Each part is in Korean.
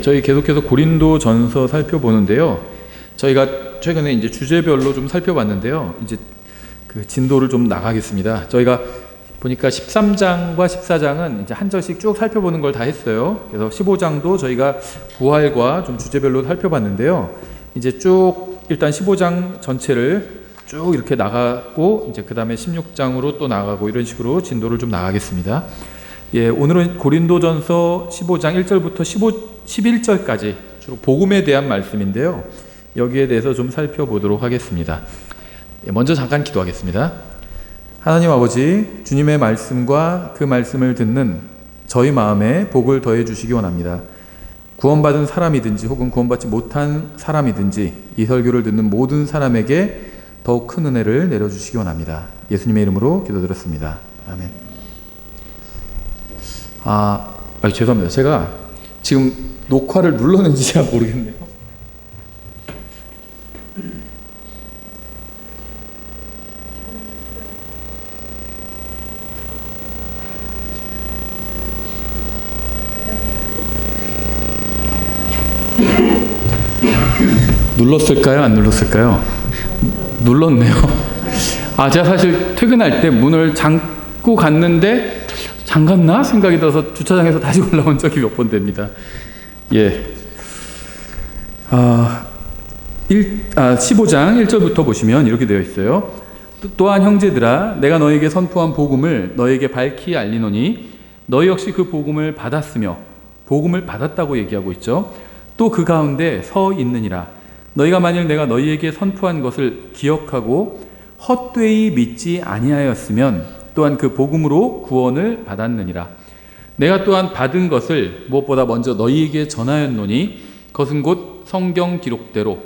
저희 계속해서 고린도전서 살펴보는데요. 저희가 최근에 이제 주제별로 좀 살펴봤는데요. 이제 그 진도를 좀 나가겠습니다. 저희가 보니까 13장과 14장은 이제 한 절씩 쭉 살펴보는 걸 다 했어요. 그래서 15장도 저희가 부활과 좀 주제별로 살펴봤는데요. 이제 쭉 일단 15장 전체를 쭉 이렇게 나가고 이제 그 다음에 16장으로 또 나가고 이런 식으로 진도를 좀 나가겠습니다. 오늘은 고린도전서 15장 1절부터 11절까지 주로 복음에 대한 말씀인데요. 여기에 대해서 좀 살펴보도록 하겠습니다. 먼저 잠깐 기도하겠습니다. 하나님 아버지, 주님의 말씀과 그 말씀을 듣는 저희 마음에 복을 더해 주시기 원합니다. 구원받은 사람이든지 혹은 구원받지 못한 사람이든지 이 설교를 듣는 모든 사람에게 더욱 큰 은혜를 내려주시기 원합니다. 예수님의 이름으로 기도드렸습니다. 아멘. 죄송합니다. 제가 지금 녹화를 눌렀는지 잘 모르겠네요. 눌렀을까요? 안 눌렀을까요? 눌렀네요. 제가 사실 퇴근할 때 문을 잠고 갔는데 잠갔나? 생각이 들어서 주차장에서 다시 올라온 적이 몇 번 됩니다. 15장 1절부터 보시면 이렇게 되어 있어요. 또한 형제들아, 내가 너에게 선포한 복음을 너에게 밝히 알리노니 너희 역시 그 복음을 받았으며, 복음을 받았다고 얘기하고 있죠. 또 그 가운데 서 있느니라. 너희가 만일 내가 너희에게 선포한 것을 기억하고 헛되이 믿지 아니하였으면 또한 그 복음으로 구원을 받았느니라. 내가 또한 받은 것을 무엇보다 먼저 너희에게 전하였노니 그것은 곧 성경 기록대로.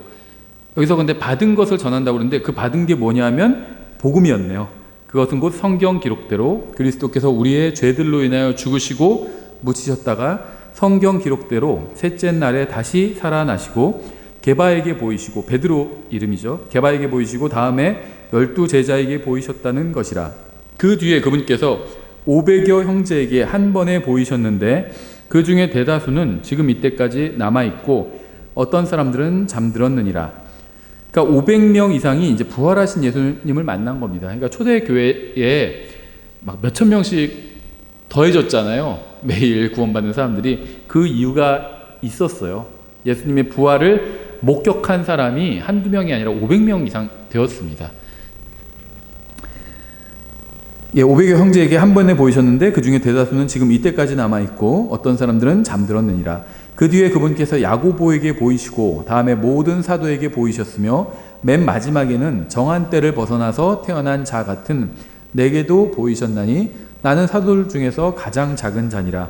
여기서 근데 받은 것을 전한다고 그러는데 그 받은 게 뭐냐면 복음이었네요. 그것은 곧 성경 기록대로 그리스도께서 우리의 죄들로 인하여 죽으시고 묻히셨다가 성경 기록대로 셋째 날에 다시 살아나시고 게바에게 보이시고, 베드로 이름이죠. 게바에게 보이시고 다음에 12 제자에게 보이셨다는 것이라. 그 뒤에 그분께서 500여 형제에게 한 번에 보이셨는데 그 중에 대다수는 지금 이때까지 남아있고 어떤 사람들은 잠들었느니라. 그러니까 500명 이상이 이제 부활하신 예수님을 만난 겁니다. 그러니까 초대교회에 막 몇천 명씩 더해졌잖아요. 매일 구원받는 사람들이. 그 이유가 있었어요. 예수님의 부활을 목격한 사람이 한두 명이 아니라 500명 이상 되었습니다. 500여 형제에게 한 번에 보이셨는데 그 중에 대다수는 지금 이때까지 남아있고 어떤 사람들은 잠들었느니라. 그 뒤에 그분께서 야고보에게 보이시고 다음에 모든 사도에게 보이셨으며 맨 마지막에는 정한 때를 벗어나서 태어난 자 같은 내게도 보이셨나니 나는 사도들 중에서 가장 작은 자니라.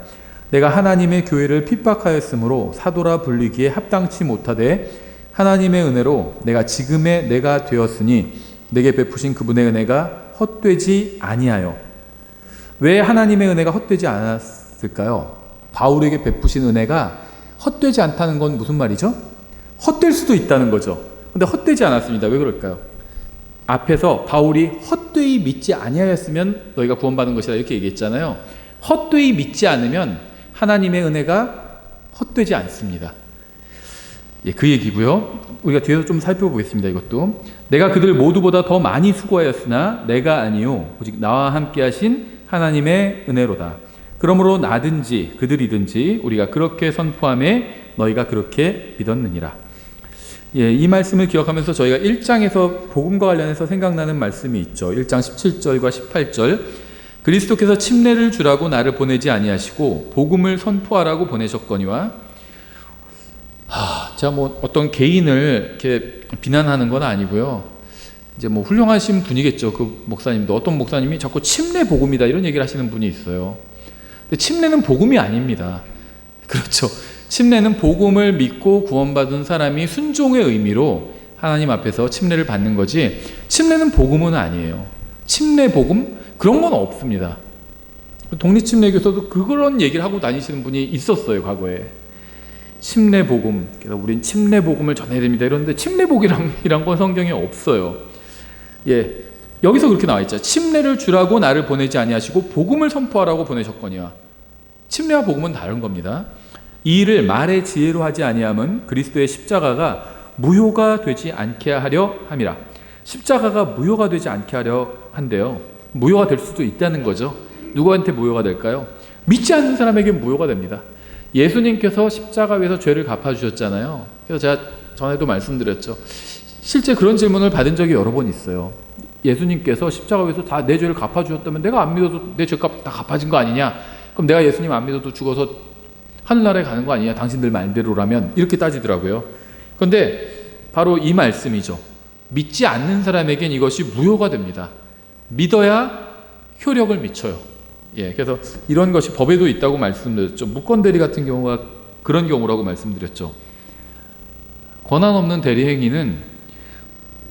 내가 하나님의 교회를 핍박하였으므로 사도라 불리기에 합당치 못하되 하나님의 은혜로 내가 지금의 내가 되었으니 내게 베푸신 그분의 은혜가 헛되지 아니하여. 왜 하나님의 은혜가 헛되지 않았을까요? 바울에게 베푸신 은혜가 헛되지 않다는 건 무슨 말이죠? 헛될 수도 있다는 거죠. 근데 헛되지 않았습니다. 왜 그럴까요? 앞에서 바울이 헛되이 믿지 아니하였으면 너희가 구원받은 것이다 이렇게 얘기했잖아요. 헛되이 믿지 않으면 하나님의 은혜가 헛되지 않습니다. 그 얘기고요. 우리가 뒤에서 좀 살펴보겠습니다. 이것도 내가 그들 모두보다 더 많이 수고하였으나 내가 아니요 오직 나와 함께 하신 하나님의 은혜로다. 그러므로 나든지 그들이든지 우리가 그렇게 선포하매 너희가 그렇게 믿었느니라. 이 말씀을 기억하면서 저희가 1장에서 복음과 관련해서 생각나는 말씀이 있죠. 1장 17절과 18절. 그리스도께서 침례를 주라고 나를 보내지 아니하시고 복음을 선포하라고 보내셨거니와. 제가 어떤 개인을 이렇게 비난하는 건 아니고요. 이제 훌륭하신 분이겠죠. 그 목사님도. 어떤 목사님이 자꾸 침례 복음이다 이런 얘기를 하시는 분이 있어요. 근데 침례는 복음이 아닙니다. 그렇죠. 침례는 복음을 믿고 구원받은 사람이 순종의 의미로 하나님 앞에서 침례를 받는 거지, 침례는 복음은 아니에요. 침례 복음? 그런 건 없습니다. 독립침례교에서도 그런 얘기를 하고 다니시는 분이 있었어요, 과거에. 침례 복음, 그래서 우린 침례 복음을 전해야 됩니다 이러는데 침례 복음이란 건 성경에 없어요. 여기서 그렇게 나와 있죠. 침례를 주라고 나를 보내지 아니하시고 복음을 선포하라고 보내셨거니와. 침례와 복음은 다른 겁니다. 이 일을 말의 지혜로 하지 아니함은 그리스도의 십자가가 무효가 되지 않게 하려 함이라. 십자가가 무효가 되지 않게 하려 한대요. 무효가 될 수도 있다는 거죠. 누구한테 무효가 될까요? 믿지 않는 사람에게 무효가 됩니다. 예수님께서 십자가 위에서 죄를 갚아주셨잖아요. 그래서 제가 전에도 말씀드렸죠. 실제 그런 질문을 받은 적이 여러 번 있어요. 예수님께서 십자가 위에서 다 내 죄를 갚아주셨다면 내가 안 믿어도 내 죄값 다 갚아진 거 아니냐? 그럼 내가 예수님 안 믿어도 죽어서 하늘나라에 가는 거 아니냐? 당신들 말대로라면 이렇게 따지더라고요. 그런데 바로 이 말씀이죠. 믿지 않는 사람에겐 이것이 무효가 됩니다. 믿어야 효력을 미쳐요. 그래서 이런 것이 법에도 있다고 말씀드렸죠. 무권 대리 같은 경우가 그런 경우라고 말씀드렸죠. 권한 없는 대리 행위는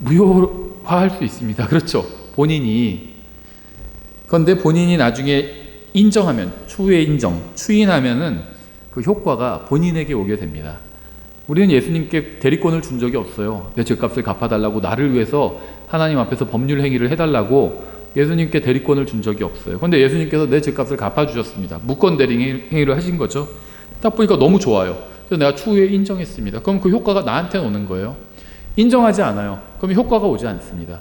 무효화할 수 있습니다. 그렇죠. 본인이. 그런데 본인이 나중에 인정하면, 추후에 추인하면은 그 효과가 본인에게 오게 됩니다. 우리는 예수님께 대리권을 준 적이 없어요. 내 죄값을 갚아달라고, 나를 위해서 하나님 앞에서 법률 행위를 해달라고 예수님께 대리권을 준 적이 없어요. 그런데 예수님께서 내 죄값을 갚아주셨습니다. 무권 대리 행위를 하신 거죠. 딱 보니까 너무 좋아요. 그래서 내가 추후에 인정했습니다. 그럼 그 효과가 나한테 오는 거예요. 인정하지 않아요. 그럼 효과가 오지 않습니다.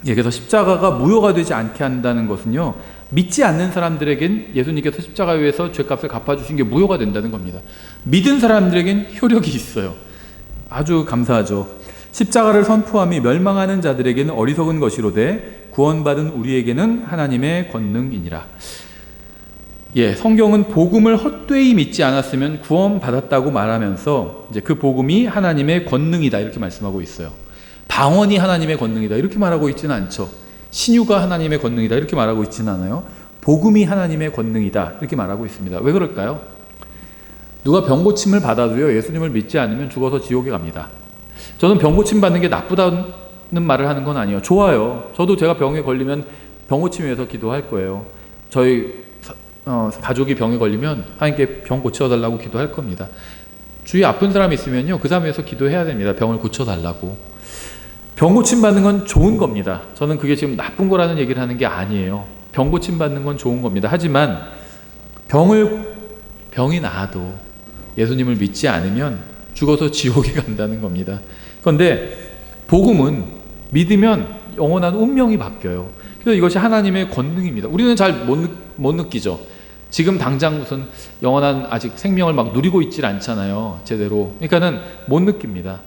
그래서 십자가가 무효가 되지 않게 한다는 것은요, 믿지 않는 사람들에겐 예수님께서 십자가 위에서 죄값을 갚아주신 게 무효가 된다는 겁니다. 믿은 사람들에겐 효력이 있어요. 아주 감사하죠. 십자가를 선포함이 멸망하는 자들에게는 어리석은 것이로되 구원받은 우리에게는 하나님의 권능이니라. 성경은 복음을 헛되이 믿지 않았으면 구원받았다고 말하면서 이제 그 복음이 하나님의 권능이다 이렇게 말씀하고 있어요. 방언이 하나님의 권능이다 이렇게 말하고 있지는 않죠. 신유가 하나님의 권능이다 이렇게 말하고 있지는 않아요. 복음이 하나님의 권능이다 이렇게 말하고 있습니다. 왜 그럴까요? 누가 병고침을 받아도요, 예수님을 믿지 않으면 죽어서 지옥에 갑니다. 저는 병고침 받는 게 나쁘다는 말을 하는 건 아니에요. 좋아요. 저도 제가 병에 걸리면 병고침 위해서 기도할 거예요. 저희 가족이 병에 걸리면 하나님께 병 고쳐달라고 기도할 겁니다. 주위에 아픈 사람이 있으면요, 그 사람 위해서 기도해야 됩니다. 병을 고쳐달라고. 병 고침 받는 건 좋은 겁니다. 저는 그게 지금 나쁜 거라는 얘기를 하는 게 아니에요. 병 고침 받는 건 좋은 겁니다. 하지만 병이 나아도 예수님을 믿지 않으면 죽어서 지옥에 간다는 겁니다. 그런데 복음은 믿으면 영원한 운명이 바뀌어요. 그래서 이것이 하나님의 권능입니다. 우리는 잘 못 느끼죠. 지금 당장 무슨 영원한 아직 생명을 막 누리고 있질 않잖아요. 제대로. 그러니까는 못 느낍니다.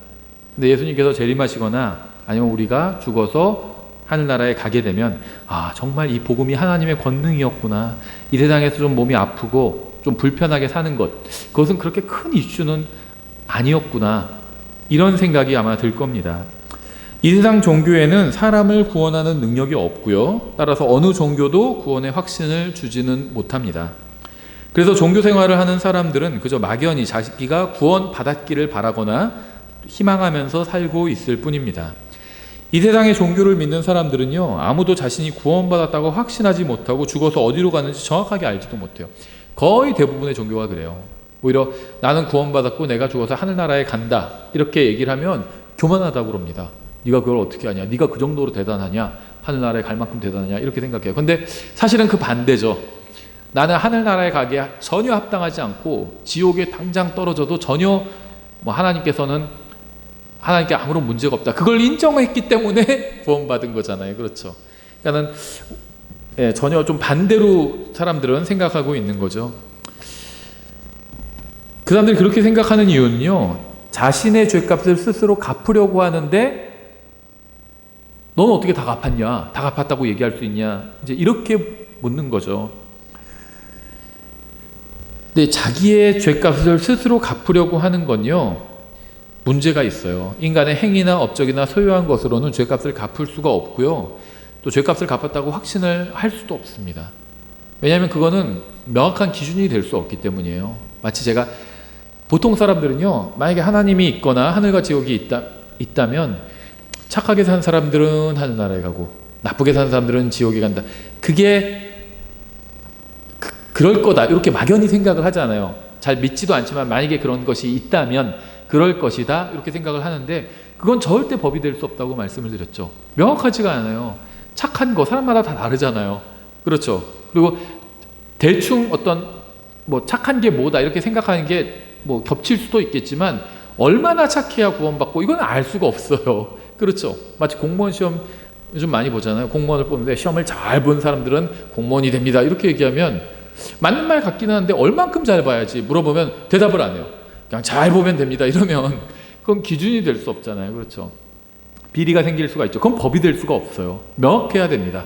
근데 예수님께서 재림하시거나 아니면 우리가 죽어서 하늘나라에 가게 되면, 아, 정말 이 복음이 하나님의 권능이었구나. 이 세상에서 좀 몸이 아프고 좀 불편하게 사는 것, 그것은 그렇게 큰 이슈는 아니었구나. 이런 생각이 아마 들 겁니다. 이 세상 종교에는 사람을 구원하는 능력이 없고요. 따라서 어느 종교도 구원의 확신을 주지는 못합니다. 그래서 종교 생활을 하는 사람들은 그저 막연히 자기가 구원받았기를 바라거나 희망하면서 살고 있을 뿐입니다. 이 세상의 종교를 믿는 사람들은요, 아무도 자신이 구원받았다고 확신하지 못하고 죽어서 어디로 가는지 정확하게 알지도 못해요. 거의 대부분의 종교가 그래요. 오히려 나는 구원받았고 내가 죽어서 하늘나라에 간다 이렇게 얘기를 하면 교만하다고 그럽니다. 네가 그걸 어떻게 하냐? 네가 그 정도로 대단하냐? 하늘나라에 갈 만큼 대단하냐? 이렇게 생각해요. 근데 사실은 그 반대죠. 나는 하늘나라에 가기에 전혀 합당하지 않고 지옥에 당장 떨어져도 전혀 하나님께 아무런 문제가 없다. 그걸 인정했기 때문에 구원받은 거잖아요. 그렇죠. 그러니까는 전혀 좀 반대로 사람들은 생각하고 있는 거죠. 그 사람들이 그렇게 생각하는 이유는요, 자신의 죄값을 스스로 갚으려고 하는데 너는 어떻게 다 갚았냐? 다 갚았다고 얘기할 수 있냐? 이제 이렇게 묻는 거죠. 근데 자기의 죄값을 스스로 갚으려고 하는 건요, 문제가 있어요. 인간의 행위나 업적이나 소유한 것으로는 죄값을 갚을 수가 없고요. 또 죄값을 갚았다고 확신을 할 수도 없습니다. 왜냐하면 그거는 명확한 기준이 될 수 없기 때문이에요. 마치 제가 보통 사람들은요, 만약에 하나님이 있거나 하늘과 지옥이 있다면 착하게 산 사람들은 하늘나라에 가고 나쁘게 산 사람들은 지옥에 간다. 그게 그럴 거다 이렇게 막연히 생각을 하잖아요. 잘 믿지도 않지만 만약에 그런 것이 있다면 그럴 것이다 이렇게 생각을 하는데, 그건 절대 법이 될 수 없다고 말씀을 드렸죠. 명확하지가 않아요. 착한 거 사람마다 다 다르잖아요. 그렇죠. 그리고 대충 어떤 뭐 착한 게 뭐다 이렇게 생각하는 게 뭐 겹칠 수도 있겠지만 얼마나 착해야 구원받고 이건 알 수가 없어요. 그렇죠? 마치 공무원 시험 요즘 많이 보잖아요. 공무원을 뽑는데 시험을 잘 본 사람들은 공무원이 됩니다. 이렇게 얘기하면 맞는 말 같기는 한데 얼만큼 잘 봐야지 물어보면 대답을 안 해요. 그냥 잘 보면 됩니다. 이러면 그건 기준이 될 수 없잖아요. 그렇죠? 비리가 생길 수가 있죠. 그건 법이 될 수가 없어요. 명확해야 됩니다.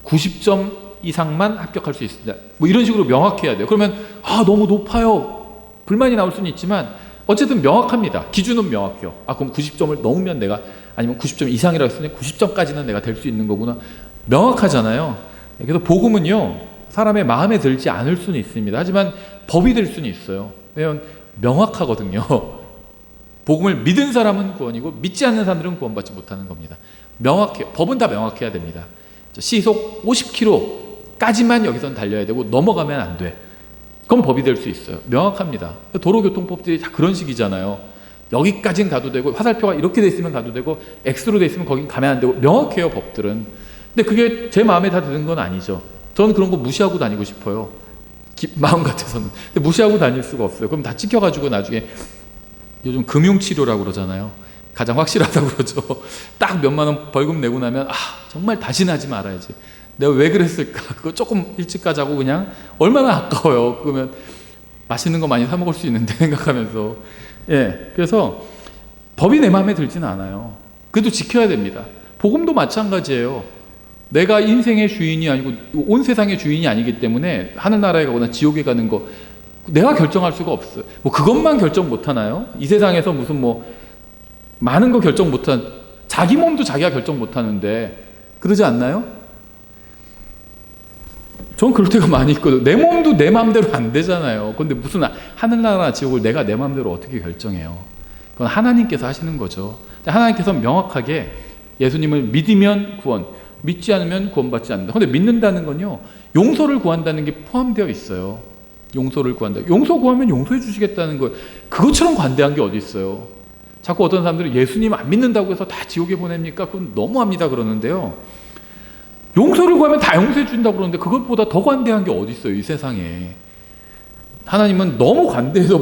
90점 이상만 합격할 수 있습니다. 뭐 이런 식으로 명확해야 돼요. 그러면 너무 높아요. 불만이 나올 수는 있지만 어쨌든 명확합니다. 기준은 명확해요. 그럼 90점을 넘으면 내가 아니면 90점 이상이라고 했으니 90점까지는 내가 될 수 있는 거구나. 명확하잖아요. 그래서 복음은요. 사람의 마음에 들지 않을 수는 있습니다. 하지만 법이 될 수는 있어요. 왜냐하면 명확하거든요. 복음을 믿은 사람은 구원이고 믿지 않는 사람들은 구원받지 못하는 겁니다. 명확해요. 법은 다 명확해야 됩니다. 시속 50km까지만 여기선 달려야 되고 넘어가면 안 돼. 그건 법이 될 수 있어요. 명확합니다. 도로교통법들이 다 그런 식이잖아요. 여기까지는 가도 되고 화살표가 이렇게 돼 있으면 가도 되고 X로 돼 있으면 거긴 가면 안 되고 명확해요. 법들은. 근데 그게 제 마음에 다 드는 건 아니죠. 저는 그런 거 무시하고 다니고 싶어요. 마음 같아서는. 근데 무시하고 다닐 수가 없어요. 그럼 다 찍혀가지고 나중에 요즘 금융치료라고 그러잖아요. 가장 확실하다고 그러죠. 딱 몇만 원 벌금 내고 나면 정말 다시는 하지 말아야지. 내가 왜 그랬을까? 그거 조금 일찍 가자고 그냥 얼마나 아까워요. 그러면 맛있는 거 많이 사 먹을 수 있는데 생각하면서. 그래서 법이 내 마음에 들지는 않아요. 그래도 지켜야 됩니다. 복음도 마찬가지예요. 내가 인생의 주인이 아니고 온 세상의 주인이 아니기 때문에 하늘나라에 가거나 지옥에 가는 거 내가 결정할 수가 없어요. 뭐 그것만 결정 못 하나요? 이 세상에서 무슨 뭐 많은 거 결정 못한 자기 몸도 자기가 결정 못 하는데 그러지 않나요? 전 그럴 때가 많이 있거든요. 내 몸도 내 마음대로 안 되잖아요. 그런데 무슨 하늘나라 지옥을 내가 내 마음대로 어떻게 결정해요? 그건 하나님께서 하시는 거죠. 하나님께서 명확하게 예수님을 믿으면 구원, 믿지 않으면 구원받지 않는다. 그런데 믿는다는 건요, 용서를 구한다는 게 포함되어 있어요. 용서를 구한다. 용서 구하면 용서해 주시겠다는 거예요. 그것처럼 관대한 게 어디 있어요? 자꾸 어떤 사람들은 예수님 안 믿는다고 해서 다 지옥에 보냅니까? 그건 너무합니다 그러는데요. 용서를 구하면 다 용서해 준다고 그러는데 그것보다 더 관대한 게 어디 있어요 이 세상에. 하나님은 너무 관대해서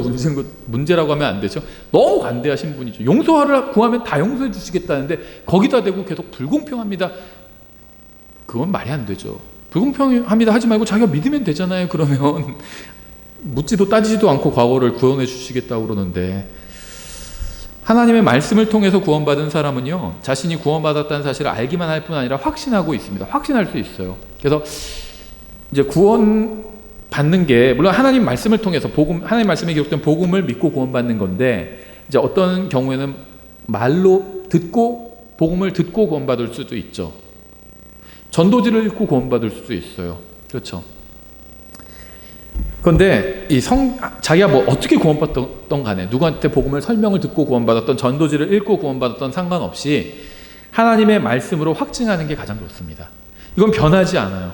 문제라고 하면 안 되죠. 너무 관대하신 분이죠. 용서를 구하면 다 용서해 주시겠다는데 거기다 대고 계속 불공평합니다. 그건 말이 안 되죠. 불공평합니다 하지 말고 자기가 믿으면 되잖아요. 그러면 묻지도 따지지도 않고 과거를 구원해 주시겠다고 그러는데, 하나님의 말씀을 통해서 구원받은 사람은요, 자신이 구원받았다는 사실을 알기만 할 뿐 아니라 확신하고 있습니다. 확신할 수 있어요. 그래서 이제 구원 받는 게 물론 하나님 말씀을 통해서 하나님 말씀에 기록된 복음을 믿고 구원받는 건데, 이제 어떤 경우에는 말로 듣고 복음을 듣고 구원받을 수도 있죠. 전도지를 읽고 구원받을 수도 있어요. 그렇죠. 그런데 자기가 뭐 어떻게 구원받던 간에 누구한테 복음을 설명을 듣고 구원받았던, 전도지를 읽고 구원받았던 상관없이 하나님의 말씀으로 확증하는 게 가장 좋습니다. 이건 변하지 않아요.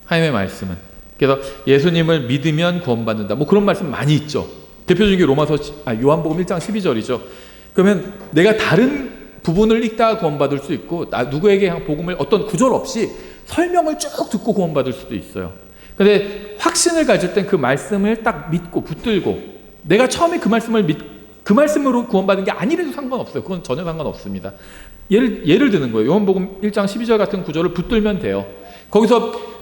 하나님의 말씀은. 그래서 예수님을 믿으면 구원받는다. 뭐 그런 말씀 많이 있죠. 대표적인 게 요한복음 1장 12절이죠. 그러면 내가 다른 부분을 읽다가 구원받을 수 있고, 누구에게 복음을 어떤 구절 없이 설명을 쭉 듣고 구원받을 수도 있어요. 근데 확신을 가질 땐 그 말씀을 딱 믿고 붙들고, 내가 처음에 그 말씀으로 구원받은 게 아니래도 상관없어요. 그건 전혀 상관없습니다. 예를 드는 거예요. 요한복음 1장 12절 같은 구절을 붙들면 돼요. 거기서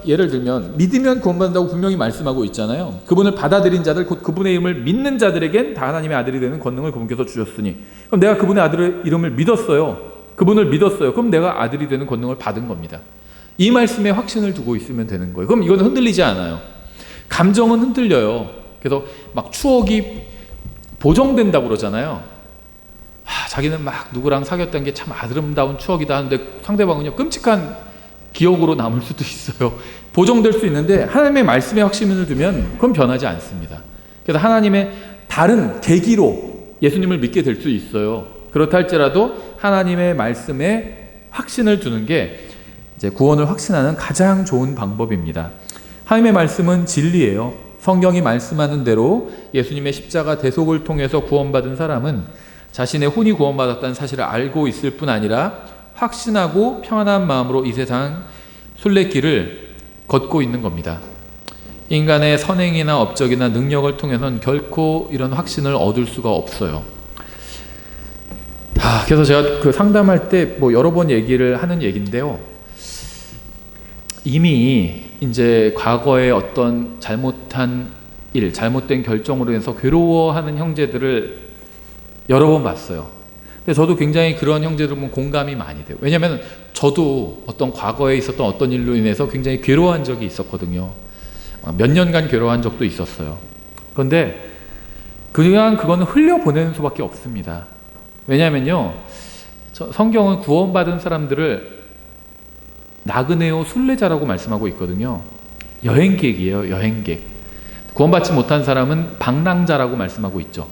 예를 들면 믿으면 구원받는다고 분명히 말씀하고 있잖아요. 그분을 받아들인 자들, 곧 그분의 이름을 믿는 자들에겐 다 하나님의 아들이 되는 권능을 그분께서 주셨으니. 그럼 내가 그분의 아들의 이름을 믿었어요. 그분을 믿었어요. 그럼 내가 아들이 되는 권능을 받은 겁니다. 이 말씀에 확신을 두고 있으면 되는 거예요. 그럼 이건 흔들리지 않아요. 감정은 흔들려요. 그래서 막 추억이 보정된다고 그러잖아요. 자기는 막 누구랑 사귀었던 게 참 아름다운 추억이다 하는데 상대방은요, 끔찍한 기억으로 남을 수도 있어요. 보정될 수 있는데 하나님의 말씀에 확신을 두면 그건 변하지 않습니다. 그래서 하나님의 다른 계기로 예수님을 믿게 될 수 있어요. 그렇다 할지라도 하나님의 말씀에 확신을 두는 게 이제 구원을 확신하는 가장 좋은 방법입니다. 하나님의 말씀은 진리예요. 성경이 말씀하는 대로 예수님의 십자가 대속을 통해서 구원받은 사람은 자신의 혼이 구원받았다는 사실을 알고 있을 뿐 아니라 확신하고 평안한 마음으로 이 세상 순례길을 걷고 있는 겁니다. 인간의 선행이나 업적이나 능력을 통해서는 결코 이런 확신을 얻을 수가 없어요. 그래서 제가 그 상담할 때 뭐 여러 번 얘기를 하는 얘기인데요. 이미 이제 과거에 어떤 잘못한 일, 잘못된 결정으로 해서 괴로워하는 형제들을 여러 번 봤어요. 근데 저도 굉장히 그런 형제들 보면 공감이 많이 돼요. 왜냐하면 저도 어떤 과거에 있었던 어떤 일로 인해서 굉장히 괴로워한 적이 있었거든요. 몇 년간 괴로워한 적도 있었어요. 그런데 그냥 그거는 흘려보내는 수밖에 없습니다. 왜냐하면요, 성경은 구원받은 사람들을 나그네오 순례자라고 말씀하고 있거든요. 여행객이에요, 여행객. 구원받지 못한 사람은 방랑자라고 말씀하고 있죠.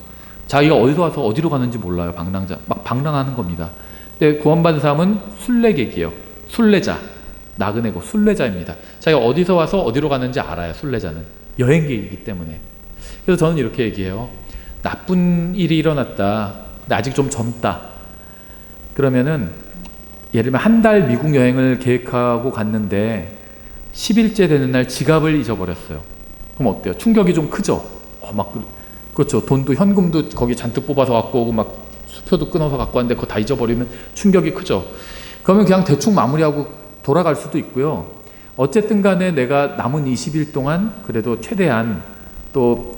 자기가 어디서 와서 어디로 가는지 몰라요. 방랑자, 막 방랑하는 겁니다. 근데 구원받은 사람은 순례객이에요. 순례자, 나그네고 순례자입니다. 자기가 어디서 와서 어디로 가는지 알아요. 순례자는 여행객이기 때문에. 그래서 저는 이렇게 얘기해요. 나쁜 일이 일어났다. 근데 아직 좀 젊다. 그러면은 예를 들면 한 달 미국 여행을 계획하고 갔는데 10일째 되는 날 지갑을 잊어버렸어요. 그럼 어때요? 충격이 좀 크죠? 그렇죠. 돈도 현금도 거기 잔뜩 뽑아서 갖고 오고 막 수표도 끊어서 갖고 왔는데 그거 다 잊어버리면 충격이 크죠. 그러면 그냥 대충 마무리하고 돌아갈 수도 있고요. 어쨌든 간에 내가 남은 20일 동안 그래도 최대한, 또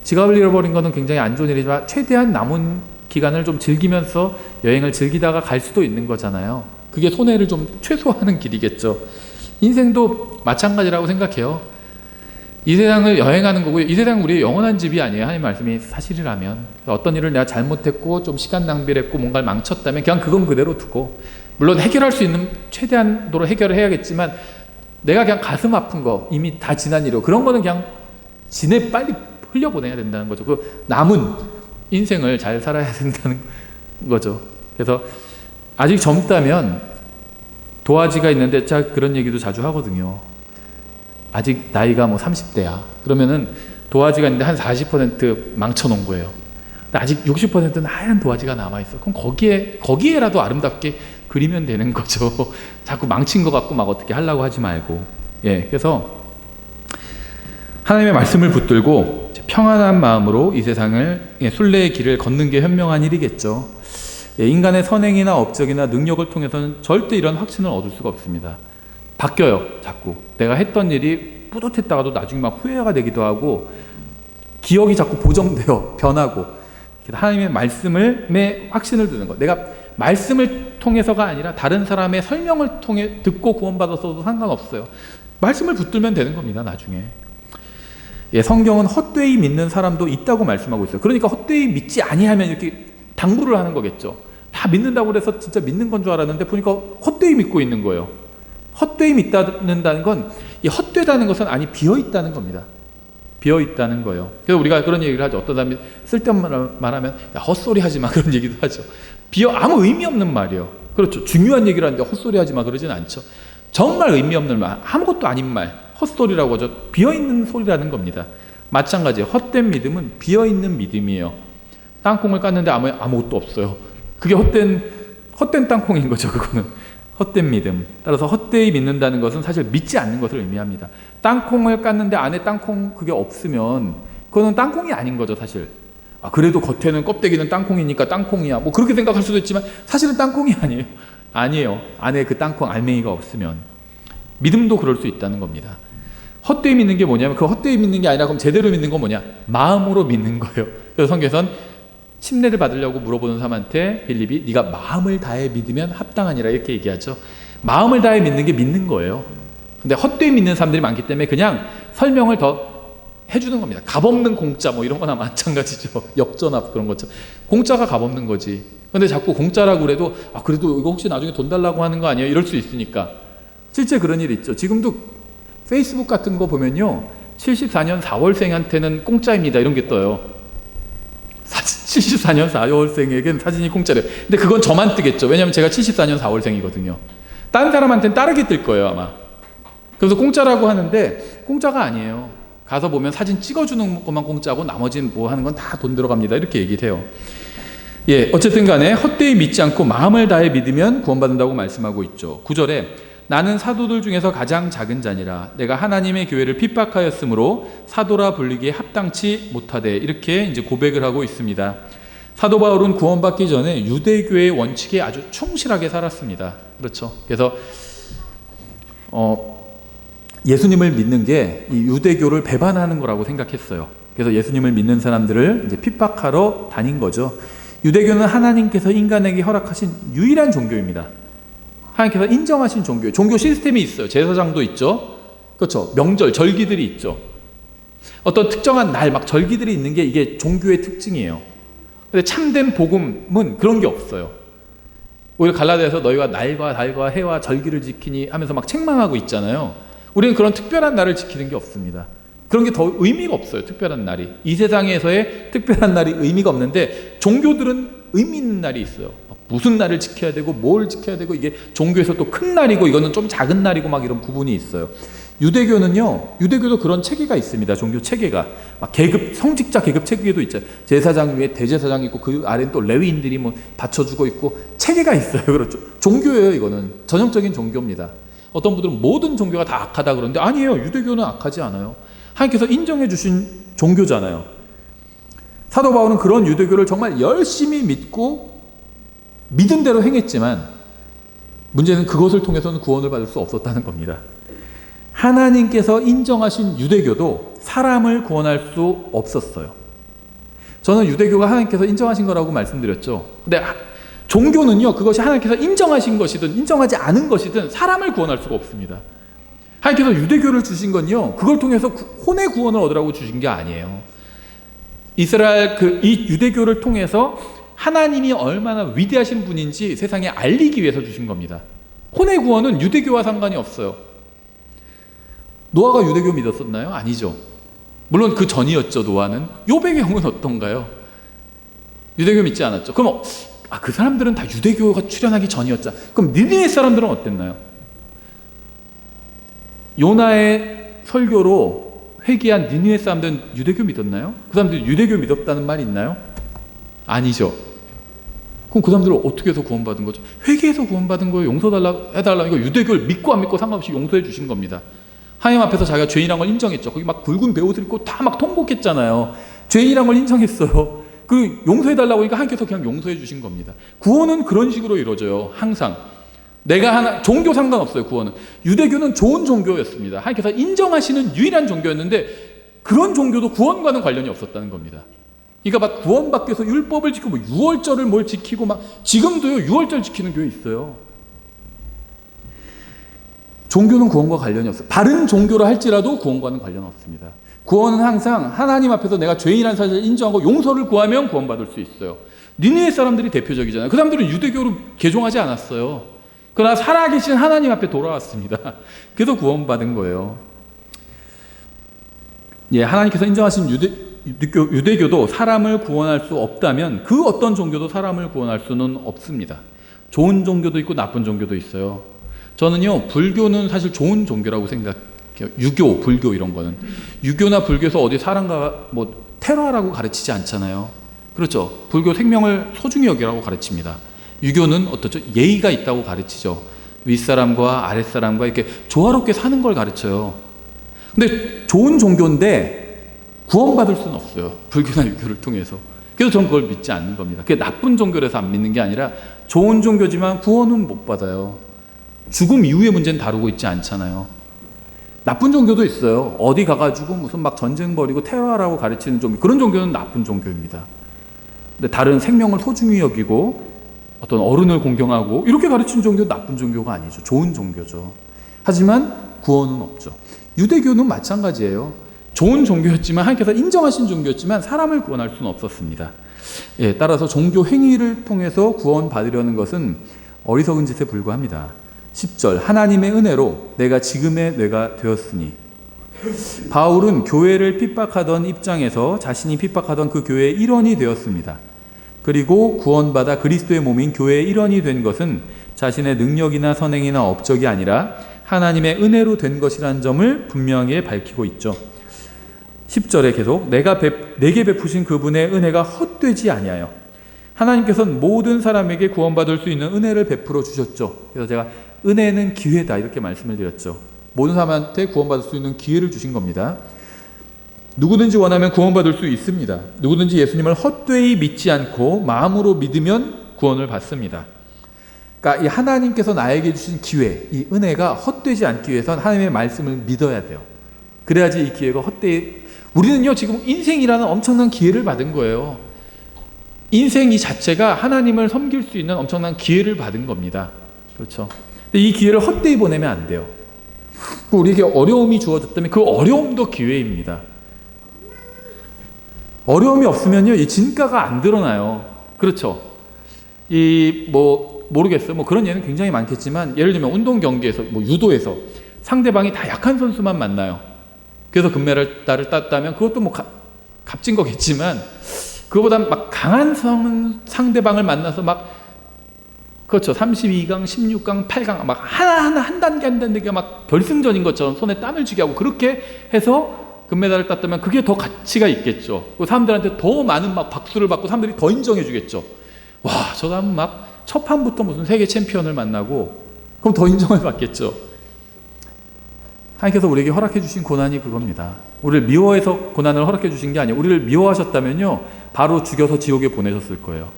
지갑을 잃어버린 거는 굉장히 안 좋은 일이지만 최대한 남은 기간을 좀 즐기면서 여행을 즐기다가 갈 수도 있는 거잖아요. 그게 손해를 좀 최소화하는 길이겠죠. 인생도 마찬가지라고 생각해요. 이 세상을 여행하는 거고요. 이 세상은 우리의 영원한 집이 아니에요. 하나님 말씀이 사실이라면. 어떤 일을 내가 잘못했고 좀 시간 낭비를 했고 뭔가를 망쳤다면 그냥 그건 그대로 두고, 물론 해결할 수 있는 최대한도로 해결을 해야겠지만 내가 그냥 가슴 아픈 거, 이미 다 지난 일이고 그런 거는 그냥 빨리 흘려보내야 된다는 거죠. 그 남은 인생을 잘 살아야 된다는 거죠. 그래서 아직 젊다면 도화지가 있는데 제가 그런 얘기도 자주 하거든요. 아직 나이가 뭐 30대야. 그러면은 도화지가 있는데 한 40% 망쳐놓은 거예요. 근데 아직 60%는 하얀 도화지가 남아있어. 그럼 거기에라도 아름답게 그리면 되는 거죠. 자꾸 망친 것 같고 막 어떻게 하려고 하지 말고. 그래서 하나님의 말씀을 붙들고 평안한 마음으로 이 세상을, 순례의 길을 걷는 게 현명한 일이겠죠. 인간의 선행이나 업적이나 능력을 통해서는 절대 이런 확신을 얻을 수가 없습니다. 바뀌어요, 자꾸. 내가 했던 일이 뿌듯했다가도 나중에 막 후회가 되기도 하고, 기억이 자꾸 보정돼요, 변하고. 하나님의 말씀에 확신을 두는 것. 내가 말씀을 통해서가 아니라 다른 사람의 설명을 통해 듣고 구원받았어도 상관없어요. 말씀을 붙들면 되는 겁니다, 나중에. 성경은 헛되이 믿는 사람도 있다고 말씀하고 있어요. 그러니까 헛되이 믿지 아니하면 이렇게 당부를 하는 거겠죠. 다 믿는다고 해서 진짜 믿는 건 줄 알았는데 보니까 헛되이 믿고 있는 거예요. 헛되이 믿는다는 건, 이 헛되다는 것은 비어있다는 겁니다. 비어있다는 거예요. 그래서 우리가 그런 얘기를 하죠. 어떤 사람이 쓸데없는 말하면 야, 헛소리 하지 마, 그런 얘기도 하죠. 아무 의미 없는 말이에요. 그렇죠. 중요한 얘기를 하는데 헛소리 하지 마 그러진 않죠. 정말 의미 없는 말, 아무것도 아닌 말, 헛소리라고 하죠. 비어있는 소리라는 겁니다. 마찬가지예요. 헛된 믿음은 비어있는 믿음이에요. 땅콩을 깠는데 아무것도 없어요. 그게 헛된 땅콩인 거죠. 그거는 헛된 믿음. 따라서 헛되이 믿는다는 것은 사실 믿지 않는 것을 의미합니다. 땅콩을 깠는데 안에 땅콩 그게 없으면 그거는 땅콩이 아닌 거죠, 사실. 그래도 겉에는 껍데기는 땅콩이니까 땅콩이야, 뭐 그렇게 생각할 수도 있지만 사실은 땅콩이 아니에요. 안에 그 땅콩 알맹이가 없으면. 믿음도 그럴 수 있다는 겁니다. 헛되이 믿는 게 뭐냐면, 그 헛되이 믿는 게 아니라 그럼 제대로 믿는 건 뭐냐? 마음으로 믿는 거예요. 그래서 성경에선 침례를 받으려고 물어보는 사람한테 빌립이 네가 마음을 다해 믿으면 합당하니라 이렇게 얘기하죠. 마음을 다해 믿는 게 믿는 거예요. 근데 헛되이 믿는 사람들이 많기 때문에 그냥 설명을 더 해주는 겁니다. 값없는 공짜 뭐 이런 거나 마찬가지죠. 역전압 그런 것처럼. 공짜가 값없는 거지. 근데 자꾸 공짜라고 그래도 그래도 이거 혹시 나중에 돈 달라고 하는 거 아니에요? 이럴 수 있으니까. 실제 그런 일이 있죠. 지금도 페이스북 같은 거 보면요, 74년 4월생한테는 공짜입니다 이런 게 떠요. 74년 4월생에겐 사진이 공짜래요. 근데 그건 저만 뜨겠죠. 왜냐면 제가 74년 4월생이거든요. 다른 사람한테는 다르게 뜰 거예요 아마. 그래서 공짜라고 하는데 공짜가 아니에요. 가서 보면 사진 찍어주는 것만 공짜고 나머지는 뭐 하는 건 다 돈 들어갑니다 이렇게 얘기를 해요. 어쨌든 간에 헛되이 믿지 않고 마음을 다해 믿으면 구원받는다고 말씀하고 있죠. 9절에 나는 사도들 중에서 가장 작은 자니라. 내가 하나님의 교회를 핍박하였으므로 사도라 불리기에 합당치 못하되. 이렇게 이제 고백을 하고 있습니다. 사도 바울은 구원받기 전에 유대교의 원칙에 아주 충실하게 살았습니다. 그렇죠. 그래서 예수님을 믿는 게 이 유대교를 배반하는 거라고 생각했어요. 그래서 예수님을 믿는 사람들을 이제 핍박하러 다닌 거죠. 유대교는 하나님께서 인간에게 허락하신 유일한 종교입니다. 하나님께서 인정하신 종교예요. 종교 시스템이 있어요. 제사장도 있죠. 그렇죠. 명절, 절기들이 있죠. 어떤 특정한 날, 막 절기들이 있는 게 이게 종교의 특징이에요. 근데 참된 복음은 그런 게 없어요. 오히려 갈라디아에서 너희가 날과 달과 해와 절기를 지키니 하면서 막 책망하고 있잖아요. 우리는 그런 특별한 날을 지키는 게 없습니다. 그런 게 더 의미가 없어요. 특별한 날이. 이 세상에서의 특별한 날이 의미가 없는데 종교들은 의미 있는 날이 있어요. 무슨 날을 지켜야 되고 뭘 지켜야 되고 이게 종교에서 또 큰 날이고 이거는 좀 작은 날이고 막 이런 구분이 있어요. 유대교도 그런 체계가 있습니다. 종교 체계가 막 계급, 성직자 계급 체계도 있죠. 제사장 위에 대제사장이 있고 그 아래는 또 레위인들이 뭐 받쳐주고 있고 체계가 있어요. 그렇죠. 종교예요. 이거는 전형적인 종교입니다. 어떤 분들은 모든 종교가 다 악하다 그러는데 아니에요. 유대교는 악하지 않아요. 하나님께서 인정해 주신 종교잖아요. 사도 바울은 그런 유대교를 정말 열심히 믿고 믿은 대로 행했지만 문제는 그것을 통해서는 구원을 받을 수 없었다는 겁니다. 하나님께서 인정하신 유대교도 사람을 구원할 수 없었어요. 저는 유대교가 하나님께서 인정하신 거라고 말씀드렸죠. 근데 종교는요, 그것이 하나님께서 인정하신 것이든 인정하지 않은 것이든 사람을 구원할 수가 없습니다. 하나님께서 유대교를 주신 건요, 그걸 통해서 혼의 구원을 얻으라고 주신 게 아니에요. 이스라엘 이 유대교를 통해서 하나님이 얼마나 위대하신 분인지 세상에 알리기 위해서 주신 겁니다. 혼의 구원은 유대교와 상관이 없어요. 노아가 유대교 믿었었나요? 아니죠. 물론 그 전이었죠. 노아는. 욥의 경우는 어떤가요? 유대교 믿지 않았죠. 그럼 그 사람들은 다 유대교가 출현하기 전이었죠. 그럼 니느웨 사람들은 어땠나요? 요나의 설교로 회개한 니느웨 사람들은 유대교 믿었나요? 그 사람들이 유대교 믿었다는 말이 있나요? 아니죠. 그럼 그 사람들은 어떻게 해서 구원받은 거죠? 회개해서 구원받은 거예요. 해달라. 이거 유대교를 믿고 안 믿고 상관없이 용서해 주신 겁니다. 하나님 앞에서 자기가 죄인이란 걸 인정했죠. 거기 막 굵은 베옷을 입고 다 막 통곡했잖아요. 죄인이란 걸 인정했어요. 그리고 용서해달라고 하니까 하나님께서 그냥 용서해 주신 겁니다. 구원은 그런 식으로 이루어져요. 항상. 종교 상관없어요. 구원은. 유대교는 좋은 종교였습니다. 하나님께서 인정하시는 유일한 종교였는데 그런 종교도 구원과는 관련이 없었다는 겁니다. 그러니까 막 구원받기 위해서 율법을 지키고 뭐 유월절을 뭘 지키고 막 지금도요 유월절 지키는 교회 있어요. 종교는 구원과 관련이 없어요. 바른 종교를 할지라도 구원과는 관련 없습니다. 구원은 항상 하나님 앞에서 내가 죄인이라는 사실을 인정하고 용서를 구하면 구원받을 수 있어요. 니느웨 사람들이 대표적이잖아요. 그 사람들은 유대교로 개종하지 않았어요. 그러나 살아계신 하나님 앞에 돌아왔습니다. 그래서 구원받은 거예요. 하나님께서 인정하신 유대교도 사람을 구원할 수 없다면 그 어떤 종교도 사람을 구원할 수는 없습니다. 좋은 종교도 있고 나쁜 종교도 있어요. 저는요, 불교는 사실 좋은 종교라고 생각해요. 유교, 불교 이런 거는. 유교나 불교에서 어디 사람과 테러하라고 가르치지 않잖아요. 그렇죠. 불교 생명을 소중히 여기라고 가르칩니다. 유교는 어떻죠? 예의가 있다고 가르치죠. 윗사람과 아랫사람과 이렇게 조화롭게 사는 걸 가르쳐요. 근데 좋은 종교인데 구원받을 수는 없어요. 불교나 유교를 통해서. 그래서 저는 그걸 믿지 않는 겁니다. 그게 나쁜 종교라서 안 믿는 게 아니라 좋은 종교지만 구원은 못 받아요. 죽음 이후의 문제는 다루고 있지 않잖아요. 나쁜 종교도 있어요. 어디 가가지고 무슨 막 전쟁 벌이고 테러하라고 가르치는 종교, 그런 종교는 나쁜 종교입니다. 근데 다른 생명을 소중히 여기고 어떤 어른을 공경하고 이렇게 가르치는 종교는 나쁜 종교가 아니죠. 좋은 종교죠. 하지만 구원은 없죠. 유대교는 마찬가지예요. 좋은 종교였지만 하나님께서 인정하신 종교였지만 사람을 구원할 수는 없었습니다. 따라서 종교 행위를 통해서 구원받으려는 것은 어리석은 짓에 불과합니다. 10절 하나님의 은혜로 내가 지금의 뇌가 되었으니. 바울은 교회를 핍박하던 입장에서 자신이 핍박하던 그 교회의 일원이 되었습니다. 그리고 구원받아 그리스도의 몸인 교회의 일원이 된 것은 자신의 능력이나 선행이나 업적이 아니라 하나님의 은혜로 된 것이라는 점을 분명히 밝히고 있죠. 10절에 계속 내게 베푸신 그분의 은혜가 헛되지 아니하여. 하나님께서는 모든 사람에게 구원받을 수 있는 은혜를 베풀어 주셨죠. 그래서 제가 은혜는 기회다 이렇게 말씀을 드렸죠. 모든 사람한테 구원받을 수 있는 기회를 주신 겁니다. 누구든지 원하면 구원받을 수 있습니다. 누구든지 예수님을 헛되이 믿지 않고 마음으로 믿으면 구원을 받습니다. 그러니까 이 하나님께서 나에게 주신 기회, 이 은혜가 헛되지 않기 위해서는 하나님의 말씀을 믿어야 돼요. 그래야지 이 기회가 헛되이, 우리는요 지금 인생이라는 엄청난 기회를 받은 거예요. 인생 이 자체가 하나님을 섬길 수 있는 엄청난 기회를 받은 겁니다. 그렇죠. 근데 이 기회를 헛되이 보내면 안 돼요. 우리에게 어려움이 주어졌다면 그 어려움도 기회입니다. 어려움이 없으면요 이 진가가 안 드러나요. 그렇죠. 모르겠어요. 그런 예는 굉장히 많겠지만, 예를 들면 운동 경기에서, 유도에서 상대방이 다 약한 선수만 만나요. 그래서 금메달을 땄다면 그것도 값진 거겠지만, 그거보다 막 강한 상대방을 만나서 그렇죠. 32강, 16강, 8강 막 하나하나 한 단계 막 결승전인 것처럼 손에 땀을 쥐게 하고 그렇게 해서 금메달을 땄다면 그게 더 가치가 있겠죠. 사람들한테 더 많은 박수를 받고 사람들이 더 인정해 주겠죠. 와, 저 사람은 첫 판부터 무슨 세계 챔피언을 만나고, 그럼 더 인정을 받겠죠. 하나님께서 우리에게 허락해 주신 고난이 그겁니다. 우리를 미워해서 고난을 허락해 주신 게 아니에요. 우리를 미워하셨다면요 바로 죽여서 지옥에 보내셨을 거예요.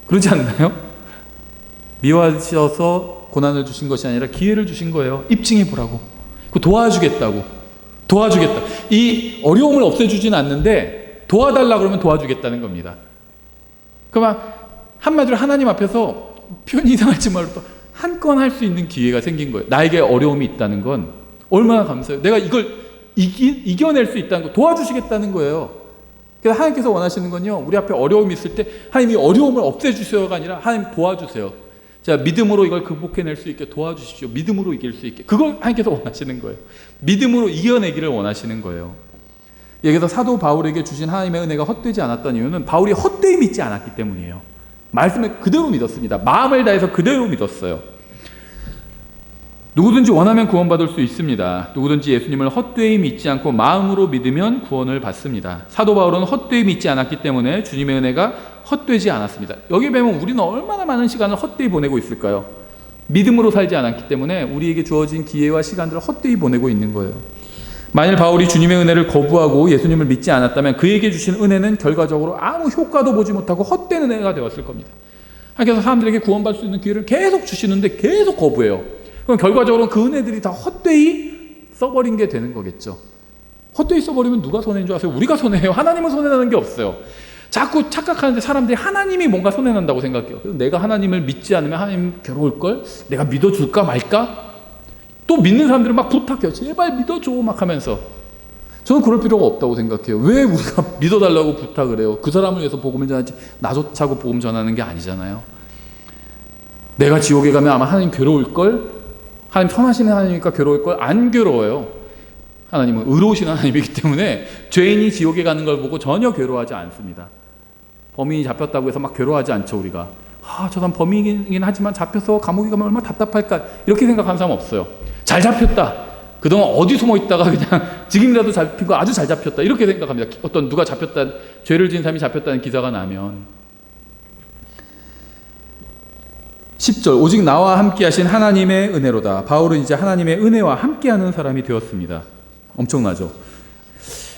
그렇지 않나요? 미워하셔서 고난을 주신 것이 아니라 기회를 주신 거예요. 입증해 보라고. 도와주겠다. 이 어려움을 없애주진 않는데 도와달라 그러면 도와주겠다는 겁니다. 그러면 한마디로 하나님 앞에서, 표현이 이상할지 몰라도 한 건 할 수 있는 기회가 생긴 거예요. 나에게 어려움이 있다는 건 얼마나 감사해요. 내가 이걸 이겨낼 수 있다는 거, 도와주시겠다는 거예요. 그래서 하나님께서 원하시는 건요, 우리 앞에 어려움이 있을 때 하나님이 어려움을 없애주세요가 아니라 하나님 도와주세요. 자, 믿음으로 이걸 극복해낼 수 있게 도와주십시오. 믿음으로 이길 수 있게. 그걸 하나님께서 원하시는 거예요. 믿음으로 이겨내기를 원하시는 거예요. 여기서 사도 바울에게 주신 하나님의 은혜가 헛되지 않았던 이유는 바울이 헛되이 믿지 않았기 때문이에요. 말씀을 그대로 믿었습니다. 마음을 다해서 그대로 믿었어요. 누구든지 원하면 구원받을 수 있습니다. 누구든지 예수님을 헛되이 믿지 않고 마음으로 믿으면 구원을 받습니다. 사도 바울은 헛되이 믿지 않았기 때문에 주님의 은혜가 헛되지 않았습니다. 여기 보면 우리는 얼마나 많은 시간을 헛되이 보내고 있을까요? 믿음으로 살지 않았기 때문에 우리에게 주어진 기회와 시간들을 헛되이 보내고 있는 거예요. 만일 바울이 주님의 은혜를 거부하고 예수님을 믿지 않았다면 그에게 주신 은혜는 결과적으로 아무 효과도 보지 못하고 헛된 은혜가 되었을 겁니다. 그래서 사람들에게 구원받을 수 있는 기회를 계속 주시는데 계속 거부해요. 그럼 결과적으로 그 은혜들이 다 헛되이 써버린 게 되는 거겠죠. 헛되이 써버리면 누가 손해인 줄 아세요? 우리가 손해해요. 하나님은 손해나는 게 없어요. 자꾸 착각하는데 사람들이 하나님이 뭔가 손해난다고 생각해요. 내가 하나님을 믿지 않으면 하나님 괴로울걸? 내가 믿어줄까 말까? 또 믿는 사람들은 막 부탁해요. 제발 믿어줘 막 하면서. 저는 그럴 필요가 없다고 생각해요. 왜 우리가 믿어달라고 부탁을 해요? 그 사람을 위해서 복음을 전하지 나조차고 복음 전하는 게 아니잖아요. 내가 지옥에 가면 아마 하나님 괴로울걸? 하나님 선하신 하나님이니까 괴로울걸? 안 괴로워요. 하나님은 의로우신 하나님이기 때문에 죄인이 지옥에 가는 걸 보고 전혀 괴로워하지 않습니다. 범인이 잡혔다고 해서 막 괴로워하지 않죠. 우리가 저 사람 범인이긴 하지만 잡혀서 감옥에 가면 얼마나 답답할까, 이렇게 생각하는 사람 없어요. 잘 잡혔다, 그동안 어디 숨어 있다가 그냥 지금이라도 잡힌 거 아주 잘 잡혔다, 이렇게 생각합니다. 어떤 누가 잡혔다, 죄를 지은 사람이 잡혔다는 기사가 나면. 10절, 오직 나와 함께 하신 하나님의 은혜로다. 바울은 이제 하나님의 은혜와 함께하는 사람이 되었습니다. 엄청나죠?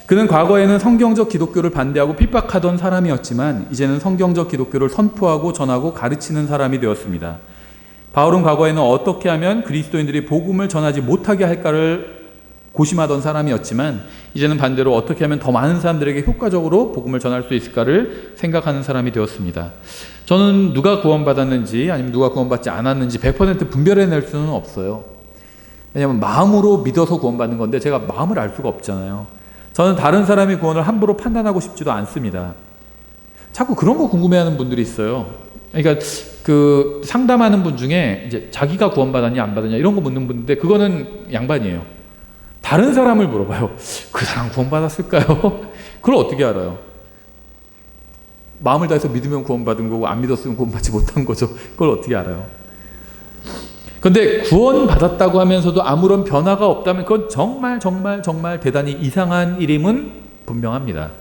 그는 과거에는 성경적 기독교를 반대하고 핍박하던 사람이었지만 이제는 성경적 기독교를 선포하고 전하고 가르치는 사람이 되었습니다. 바울은 과거에는 어떻게 하면 그리스도인들이 복음을 전하지 못하게 할까를 고심하던 사람이었지만 이제는 반대로 어떻게 하면 더 많은 사람들에게 효과적으로 복음을 전할 수 있을까를 생각하는 사람이 되었습니다. 저는 누가 구원받았는지 아니면 누가 구원받지 않았는지 100% 분별해낼 수는 없어요. 왜냐하면 마음으로 믿어서 구원받는 건데 제가 마음을 알 수가 없잖아요. 저는 다른 사람의 구원을 함부로 판단하고 싶지도 않습니다. 자꾸 그런 거 궁금해하는 분들이 있어요. 그러니까 그 상담하는 분 중에 이제 자기가 구원받았냐 안 받았냐 이런 거 묻는 분인데 그거는 양반이에요. 다른 사람을 물어봐요. 그 사람 구원받았을까요? 그걸 어떻게 알아요? 마음을 다해서 믿으면 구원받은 거고 안 믿었으면 구원받지 못한 거죠. 그걸 어떻게 알아요? 그런데 구원받았다고 하면서도 아무런 변화가 없다면 그건 정말 대단히 이상한 일임은 분명합니다.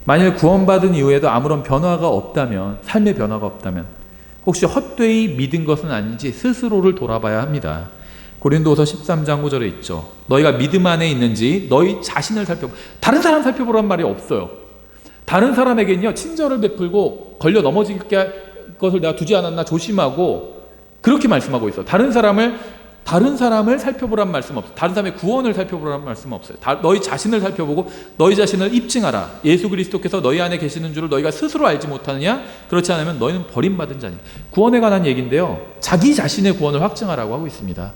만일 구원받은 이후에도 아무런 변화가 없다면, 삶의 변화가 없다면 혹시 헛되이 믿은 것은 아닌지 스스로를 돌아봐야 합니다. 고린도서 13장 9절에 있죠. 너희가 믿음 안에 있는지 너희 자신을 살펴보. 다른 사람 살펴보라는 말이 없어요. 다른 사람에게는요, 친절을 베풀고 걸려 넘어질 것을 내가 두지 않았나 조심하고 그렇게 말씀하고 있어요. 다른 사람을 살펴보라는 말씀 없어요. 다른 사람의 구원을 살펴보라는 말씀 없어요. 너희 자신을 살펴보고 너희 자신을 입증하라. 예수 그리스도께서 너희 안에 계시는 줄을 너희가 스스로 알지 못하느냐? 그렇지 않으면 너희는 버림받은 자니. 구원에 관한 얘기인데요, 자기 자신의 구원을 확증하라고 하고 있습니다.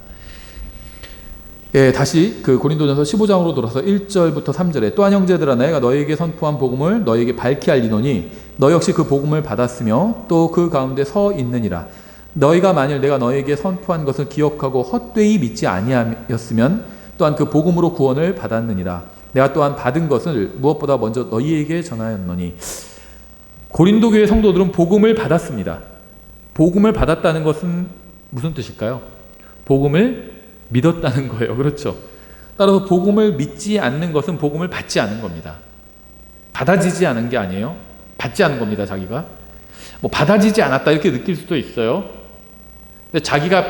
예, 다시 그 고린도전서 15장으로 돌아서 1절부터 3절에 또한 형제들아 내가 너희에게 선포한 복음을 너희에게 밝히 알리노니 너 역시 그 복음을 받았으며 또 그 가운데 서 있느니라. 너희가 만일 내가 너희에게 선포한 것을 기억하고 헛되이 믿지 아니하였으면 또한 그 복음으로 구원을 받았느니라. 내가 또한 받은 것을 무엇보다 먼저 너희에게 전하였노니. 고린도 교회 성도들은 복음을 받았습니다. 복음을 받았다는 것은 무슨 뜻일까요? 복음을 믿었다는 거예요. 그렇죠? 따라서 복음을 믿지 않는 것은 복음을 받지 않은 겁니다. 받아지지 않은 게 아니에요. 받지 않은 겁니다. 자기가 뭐 받아지지 않았다 이렇게 느낄 수도 있어요. 근데 자기가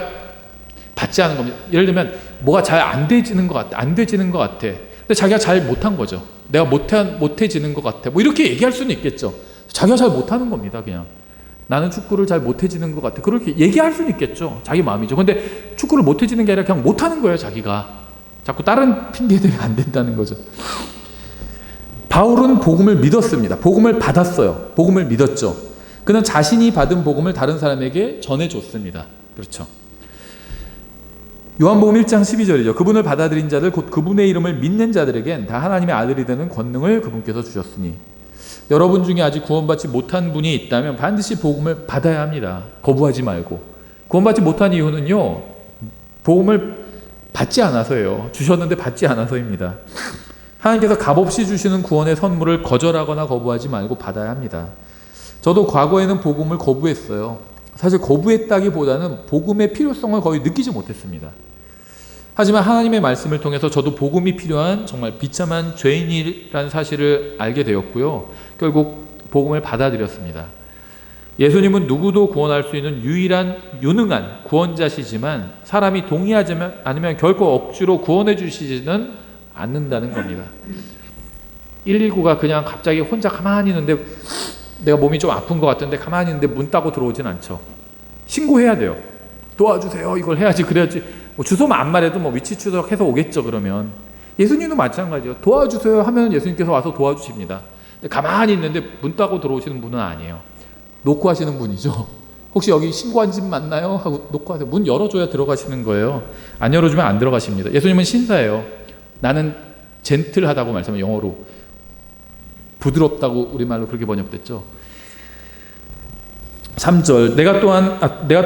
받지 않은 겁니다. 예를 들면 뭐가 잘 안 되지는 것 같아. 안 되지는 것 같아. 근데 자기가 잘 못한 거죠. 내가 못해지는 것 같아. 뭐 이렇게 얘기할 수는 있겠죠. 자기가 잘 못하는 겁니다. 그냥 나는 축구를 잘 못해지는 것 같아. 그렇게 얘기할 수는 있겠죠. 자기 마음이죠. 근데 축구를 못해지는 게 아니라 그냥 못하는 거예요. 자기가 자꾸 다른 핑계 대면 안 된다는 거죠. 바울은 복음을 믿었습니다. 복음을 받았어요. 복음을 믿었죠. 그는 자신이 받은 복음을 다른 사람에게 전해줬습니다. 그렇죠. 요한복음 1장 12절이죠. 그분을 받아들인 자들 곧 그분의 이름을 믿는 자들에겐 다 하나님의 아들이 되는 권능을 그분께서 주셨으니. 여러분 중에 아직 구원받지 못한 분이 있다면 반드시 복음을 받아야 합니다. 거부하지 말고. 구원받지 못한 이유는요, 복음을 받지 않아서예요. 주셨는데 받지 않아서입니다. 하나님께서 값없이 주시는 구원의 선물을 거절하거나 거부하지 말고 받아야 합니다. 저도 과거에는 복음을 거부했어요. 사실 거부했다기보다는 복음의 필요성을 거의 느끼지 못했습니다. 하지만 하나님의 말씀을 통해서 저도 복음이 필요한 정말 비참한 죄인이라는 사실을 알게 되었고요. 결국 복음을 받아들였습니다. 예수님은 누구도 구원할 수 있는 유일한 유능한 구원자시지만 사람이 동의하지 않으면 결코 억지로 구원해 주시지는 않는다는 겁니다. 119가 그냥 갑자기 혼자 가만히 있는데 내가 몸이 좀 아픈 것 같은데 가만히 있는데 문 따고 들어오진 않죠. 신고해야 돼요. 도와주세요. 이걸 해야지. 그래야지. 뭐 주소만 안 말해도 뭐 위치 추적해서 오겠죠. 그러면 예수님도 마찬가지예요. 도와주세요 하면 예수님께서 와서 도와주십니다. 가만히 있는데 문 따고 들어오시는 분은 아니에요. 놓고 하시는 분이죠. 혹시 여기 신고한 집 맞나요? 하고 놓고 하세요. 문 열어줘야 들어가시는 거예요. 안 열어주면 안 들어가십니다. 예수님은 신사예요. 나는 젠틀하다고 말씀해요. 영어로 부드럽다고 우리말로 그렇게 번역됐죠. 3절 내가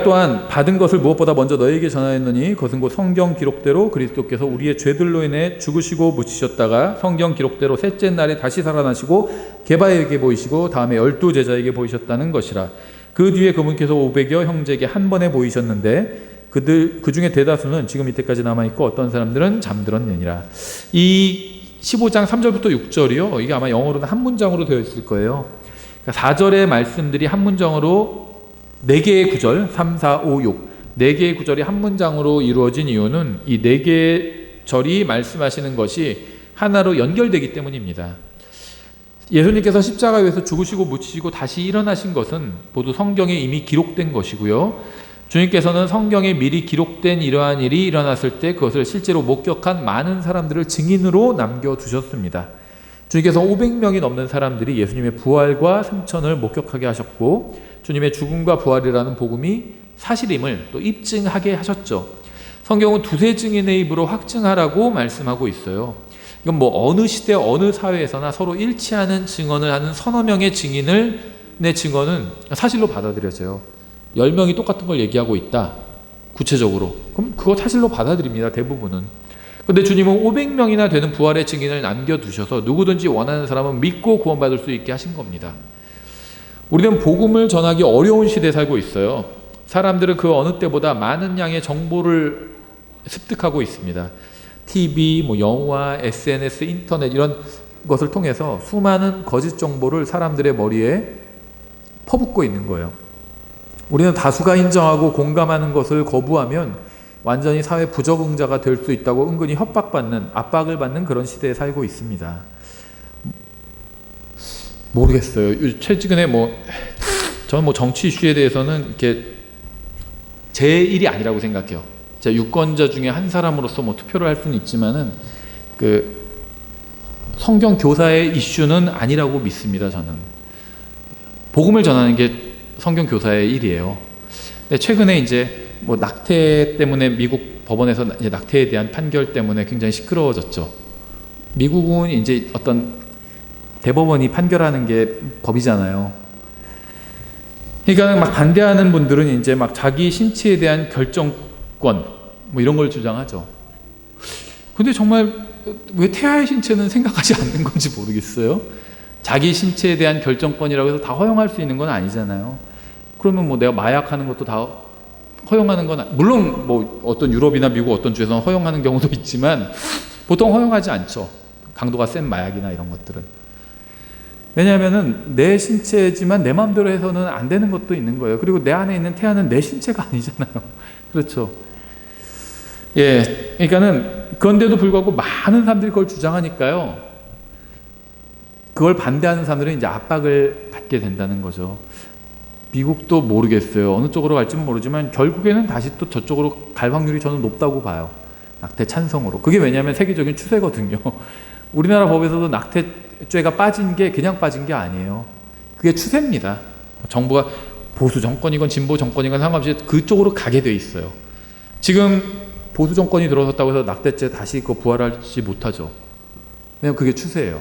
또한 받은 것을 무엇보다 먼저 너희에게 전하였느니 그것은 곧 성경 기록대로 그리스도께서 우리의 죄들로 인해 죽으시고 묻히셨다가 성경 기록대로 셋째 날에 다시 살아나시고 게바에게 보이시고 다음에 12제자에게 보이셨다는 것이라. 그 뒤에 그분께서 500여 형제에게 한 번에 보이셨는데 그 중에 대다수는 지금 이때까지 남아있고 어떤 사람들은 잠들었느니라. 이 15장 3절부터 6절이요. 이게 아마 영어로는 한 문장으로 되어 있을 거예요. 4절의 말씀들이 한 문장으로 4개의 구절, 3, 4, 5, 6 4개의 구절이 한 문장으로 이루어진 이유는 이 4개의 절이 말씀하시는 것이 하나로 연결되기 때문입니다. 예수님께서 십자가에서 죽으시고 묻히시고 다시 일어나신 것은 모두 성경에 이미 기록된 것이고요. 주님께서는 성경에 미리 기록된 이러한 일이 일어났을 때 그것을 실제로 목격한 많은 사람들을 증인으로 남겨두셨습니다. 주님께서 500명이 넘는 사람들이 예수님의 부활과 승천을 목격하게 하셨고 주님의 죽음과 부활이라는 복음이 사실임을 또 입증하게 하셨죠. 성경은 두세 증인의 입으로 확증하라고 말씀하고 있어요. 이건 뭐 어느 시대 어느 사회에서나 서로 일치하는 증언을 하는 서너 명의 증인의 증언은 사실로 받아들여져요. 10명이 똑같은 걸 얘기하고 있다. 구체적으로. 그럼 그거 사실로 받아들입니다. 대부분은. 근데 주님은 500명이나 되는 부활의 증인을 남겨두셔서 누구든지 원하는 사람은 믿고 구원받을 수 있게 하신 겁니다. 우리는 복음을 전하기 어려운 시대에 살고 있어요. 사람들은 그 어느 때보다 많은 양의 정보를 습득하고 있습니다. TV, 영화, SNS, 인터넷 이런 것을 통해서 수많은 거짓 정보를 사람들의 머리에 퍼붓고 있는 거예요. 우리는 다수가 인정하고 공감하는 것을 거부하면 완전히 사회 부적응자가 될 수 있다고 은근히 협박받는, 압박을 받는 그런 시대에 살고 있습니다. 모르겠어요. 최근에 저는 정치 이슈에 대해서는 이렇게 제 일이 아니라고 생각해요. 제가 유권자 중에 한 사람으로서 투표를 할 수는 있지만은 성경 교사의 이슈는 아니라고 믿습니다. 저는 복음을 전하는 게 성경 교사의 일이에요. 근데 최근에 이제 낙태 때문에 미국 법원에서 이제 낙태에 대한 판결 때문에 굉장히 시끄러워졌죠. 미국은 이제 어떤 대법원이 판결하는 게 법이잖아요. 그러니까 반대하는 분들은 이제 자기 신체에 대한 결정권 이런 걸 주장하죠. 근데 정말 왜 태아의 신체는 생각하지 않는 건지 모르겠어요. 자기 신체에 대한 결정권이라고 해서 다 허용할 수 있는 건 아니잖아요. 그러면 내가 마약하는 것도 다 허용하는 건 물론 어떤 유럽이나 미국 어떤 주에서는 허용하는 경우도 있지만 보통 허용하지 않죠. 강도가 센 마약이나 이런 것들은. 왜냐하면은 내 신체지만 내 마음대로 해서는 안 되는 것도 있는 거예요. 그리고 내 안에 있는 태아는 내 신체가 아니잖아요. 그렇죠. 예, 그러니까는 그런데도 불구하고 많은 사람들이 그걸 주장하니까요. 그걸 반대하는 사람들은 이제 압박을 받게 된다는 거죠. 미국도 모르겠어요. 어느 쪽으로 갈지는 모르지만 결국에는 다시 또 저쪽으로 갈 확률이 저는 높다고 봐요. 낙태 찬성으로. 그게 왜냐하면 세계적인 추세거든요. 우리나라 법에서도 낙태죄가 빠진 게 그냥 빠진 게 아니에요. 그게 추세입니다. 정부가 보수 정권이건 진보 정권이건 상관없이 그쪽으로 가게 돼 있어요. 지금 보수 정권이 들어섰다고 해서 낙태죄 다시 부활하지 못하죠. 왜냐면 그게 추세예요.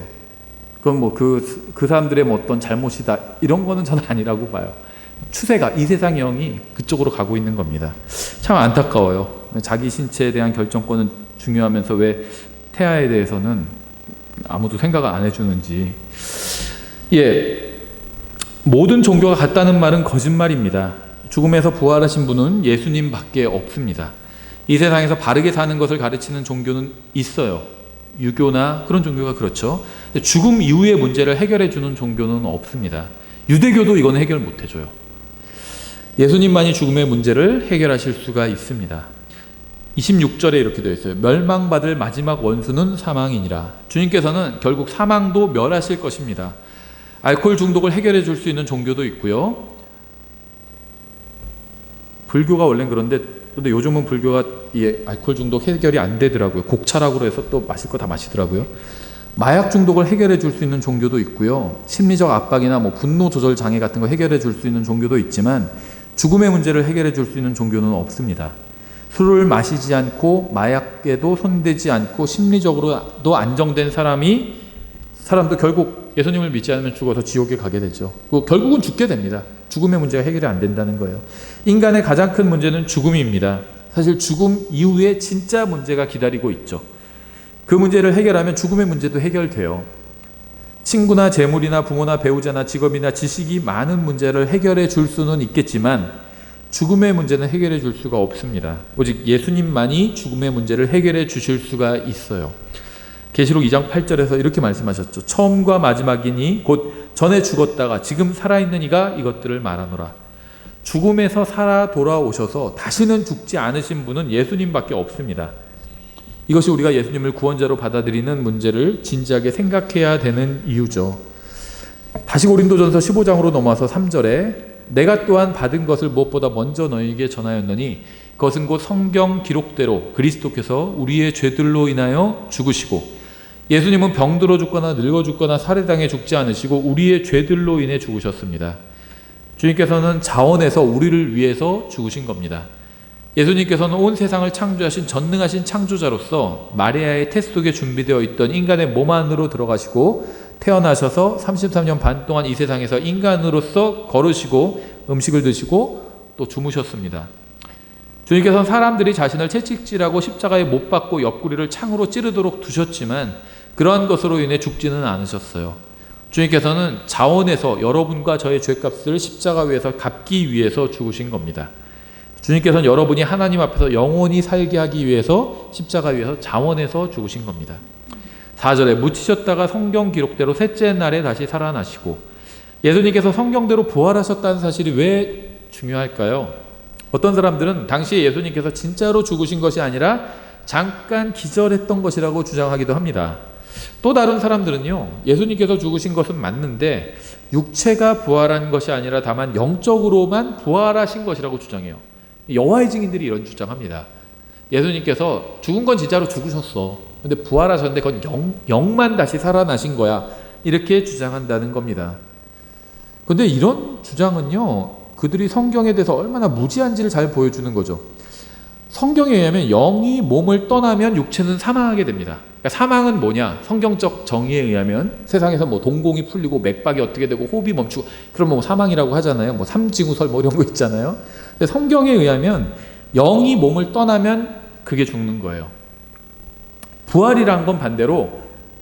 그건 그 사람들의 어떤 잘못이다 이런 거는 저는 아니라고 봐요. 추세가 이 세상형이 그쪽으로 가고 있는 겁니다. 참 안타까워요. 자기 신체에 대한 결정권은 중요하면서 왜 태아에 대해서는 아무도 생각을 안 해주는지. 예, 모든 종교가 같다는 말은 거짓말입니다. 죽음에서 부활하신 분은 예수님밖에 없습니다. 이 세상에서 바르게 사는 것을 가르치는 종교는 있어요. 유교나 그런 종교가 그렇죠. 죽음 이후의 문제를 해결해 주는 종교는 없습니다. 유대교도 이건 해결 못 해줘요. 예수님만이 죽음의 문제를 해결하실 수가 있습니다. 26절에 이렇게 되어 있어요. 멸망받을 마지막 원수는 사망이니라. 주님께서는 결국 사망도 멸하실 것입니다. 알코올 중독을 해결해 줄 수 있는 종교도 있고요. 불교가 원래는 그런데 요즘은 불교가 이 알코올 중독 해결이 안 되더라고요. 곡차라고 해서 또 마실 거 다 마시더라고요. 마약 중독을 해결해 줄 수 있는 종교도 있고요. 심리적 압박이나 분노 조절 장애 같은 거 해결해 줄 수 있는 종교도 있지만 죽음의 문제를 해결해 줄 수 있는 종교는 없습니다. 술을 마시지 않고 마약에도 손대지 않고 심리적으로도 안정된 사람도 결국 예수님을 믿지 않으면 죽어서 지옥에 가게 되죠. 결국은 죽게 됩니다. 죽음의 문제가 해결이 안 된다는 거예요. 인간의 가장 큰 문제는 죽음입니다. 사실 죽음 이후에 진짜 문제가 기다리고 있죠. 그 문제를 해결하면 죽음의 문제도 해결돼요. 친구나 재물이나 부모나 배우자나 직업이나 지식이 많은 문제를 해결해 줄 수는 있겠지만 죽음의 문제는 해결해 줄 수가 없습니다. 오직 예수님만이 죽음의 문제를 해결해 주실 수가 있어요. 계시록 2장 8절에서 이렇게 말씀하셨죠. 처음과 마지막이니 곧 전에 죽었다가 지금 살아있는 이가 이것들을 말하노라. 죽음에서 살아 돌아오셔서 다시는 죽지 않으신 분은 예수님밖에 없습니다. 이것이 우리가 예수님을 구원자로 받아들이는 문제를 진지하게 생각해야 되는 이유죠. 다시 고린도전서 15장으로 넘어와서 3절에 내가 또한 받은 것을 무엇보다 먼저 너희에게 전하였노니 그것은 곧 성경 기록대로 그리스도께서 우리의 죄들로 인하여 죽으시고 예수님은 병들어 죽거나 늙어 죽거나 살해당해 죽지 않으시고 우리의 죄들로 인해 죽으셨습니다. 주님께서는 자원해서 우리를 위해서 죽으신 겁니다. 예수님께서는 온 세상을 창조하신 전능하신 창조자로서 마리아의 태 속에 준비되어 있던 인간의 몸 안으로 들어가시고 태어나셔서 33년 반 동안 이 세상에서 인간으로서 걸으시고 음식을 드시고 또 주무셨습니다. 주님께서는 사람들이 자신을 채찍질하고 십자가에 못 박고 옆구리를 창으로 찌르도록 두셨지만 그러한 것으로 인해 죽지는 않으셨어요. 주님께서는 자원해서 여러분과 저의 죄값을 십자가 위에서 갚기 위해서 죽으신 겁니다. 주님께서는 여러분이 하나님 앞에서 영원히 살게 하기 위해서 십자가 위에서 자원해서 죽으신 겁니다. 4절에 묻히셨다가 성경 기록대로 셋째 날에 다시 살아나시고 예수님께서 성경대로 부활하셨다는 사실이 왜 중요할까요? 어떤 사람들은 당시에 예수님께서 진짜로 죽으신 것이 아니라 잠깐 기절했던 것이라고 주장하기도 합니다. 또 다른 사람들은요, 예수님께서 죽으신 것은 맞는데 육체가 부활한 것이 아니라 다만 영적으로만 부활하신 것이라고 주장해요. 여호와의 증인들이 이런 주장합니다. 예수님께서 죽은 건 진짜로 죽으셨어. 근데 부활하셨는데 그건 영만 다시 살아나신 거야. 이렇게 주장한다는 겁니다. 근데 이런 주장은요, 그들이 성경에 대해서 얼마나 무지한지를 잘 보여주는 거죠. 성경에 의하면 영이 몸을 떠나면 육체는 사망하게 됩니다. 그러니까 사망은 뭐냐? 성경적 정의에 의하면 세상에서 뭐 동공이 풀리고 맥박이 어떻게 되고 호흡이 멈추고 그럼 뭐 사망이라고 하잖아요. 뭐 삼지구설 뭐 이런 거 있잖아요. 근데 성경에 의하면 영이 몸을 떠나면 그게 죽는 거예요. 부활이란 건 반대로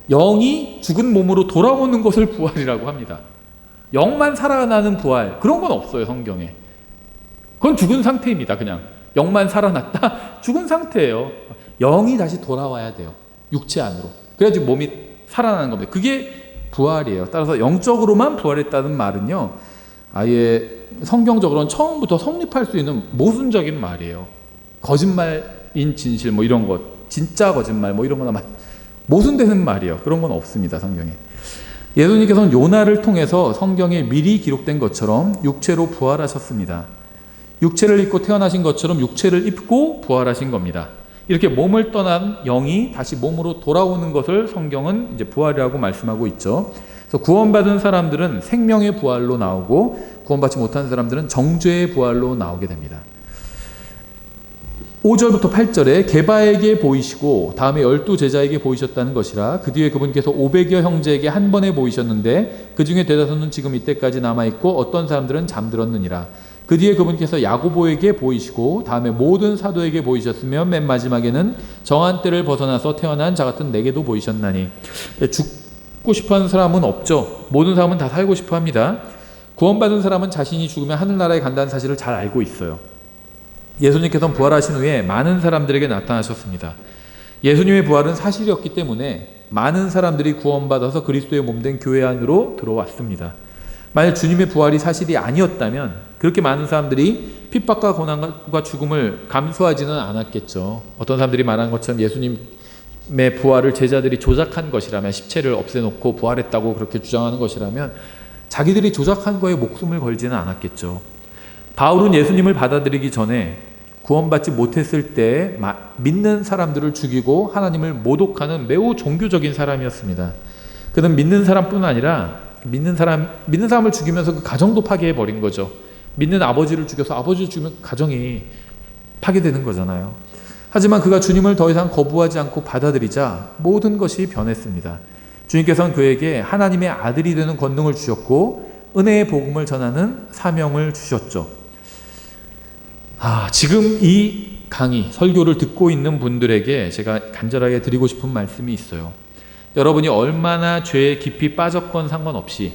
영이 죽은 몸으로 돌아오는 것을 부활이라고 합니다. 영만 살아나는 부활, 그런 건 없어요, 성경에. 그건 죽은 상태입니다, 그냥. 영만 살아났다? 죽은 상태예요. 영이 다시 돌아와야 돼요, 육체 안으로. 그래야지 몸이 살아나는 겁니다. 그게 부활이에요. 따라서 영적으로만 부활했다는 말은요, 아예 성경적으로는 처음부터 성립할 수 있는 모순적인 말이에요. 거짓말인 진실 뭐 이런 것, 진짜 거짓말 뭐 이런 거나 모순되는 말이에요. 그런 건 없습니다, 성경에. 예수님께서는 요나를 통해서 성경에 미리 기록된 것처럼 육체로 부활하셨습니다. 육체를 입고 태어나신 것처럼 육체를 입고 부활하신 겁니다. 이렇게 몸을 떠난 영이 다시 몸으로 돌아오는 것을 성경은 이제 부활이라고 말씀하고 있죠. 그래서 구원받은 사람들은 생명의 부활로 나오고 구원받지 못한 사람들은 정죄의 부활로 나오게 됩니다. 5절부터 8절에 게바에게 보이시고 다음에 12제자에게 보이셨다는 것이라 그 뒤에 그분께서 500여 형제에게 한 번에 보이셨는데 그 중에 대다수는 지금 이때까지 남아있고 어떤 사람들은 잠들었느니라. 그 뒤에 그분께서 야고보에게 보이시고 다음에 모든 사도에게 보이셨으며 맨 마지막에는 정한 때를 벗어나서 태어난 자 같은 내게도 보이셨나니. 죽고 싶어하는 사람은 없죠. 모든 사람은 다 살고 싶어 합니다. 구원받은 사람은 자신이 죽으면 하늘나라에 간다는 사실을 잘 알고 있어요. 예수님께서는 부활하신 후에 많은 사람들에게 나타나셨습니다. 예수님의 부활은 사실이었기 때문에 많은 사람들이 구원받아서 그리스도의 몸된 교회 안으로 들어왔습니다. 만약 주님의 부활이 사실이 아니었다면 그렇게 많은 사람들이 핍박과 고난과 죽음을 감수하지는 않았겠죠. 어떤 사람들이 말한 것처럼 예수님의 부활을 제자들이 조작한 것이라면, 십체를 없애놓고 부활했다고 그렇게 주장하는 것이라면 자기들이 조작한 거에 목숨을 걸지는 않았겠죠. 바울은 예수님을 받아들이기 전에 구원받지 못했을 때 믿는 사람들을 죽이고 하나님을 모독하는 매우 종교적인 사람이었습니다. 그는 믿는 사람뿐 아니라 믿는 사람을 죽이면서 그 가정도 파괴해버린 거죠. 믿는 아버지를 죽여서 아버지를 죽이면 가정이 파괴되는 거잖아요. 하지만 그가 주님을 더 이상 거부하지 않고 받아들이자 모든 것이 변했습니다. 주님께서는 그에게 하나님의 아들이 되는 권능을 주셨고 은혜의 복음을 전하는 사명을 주셨죠. 지금 이 강의, 설교를 듣고 있는 분들에게 제가 간절하게 드리고 싶은 말씀이 있어요. 여러분이 얼마나 죄에 깊이 빠졌건 상관없이,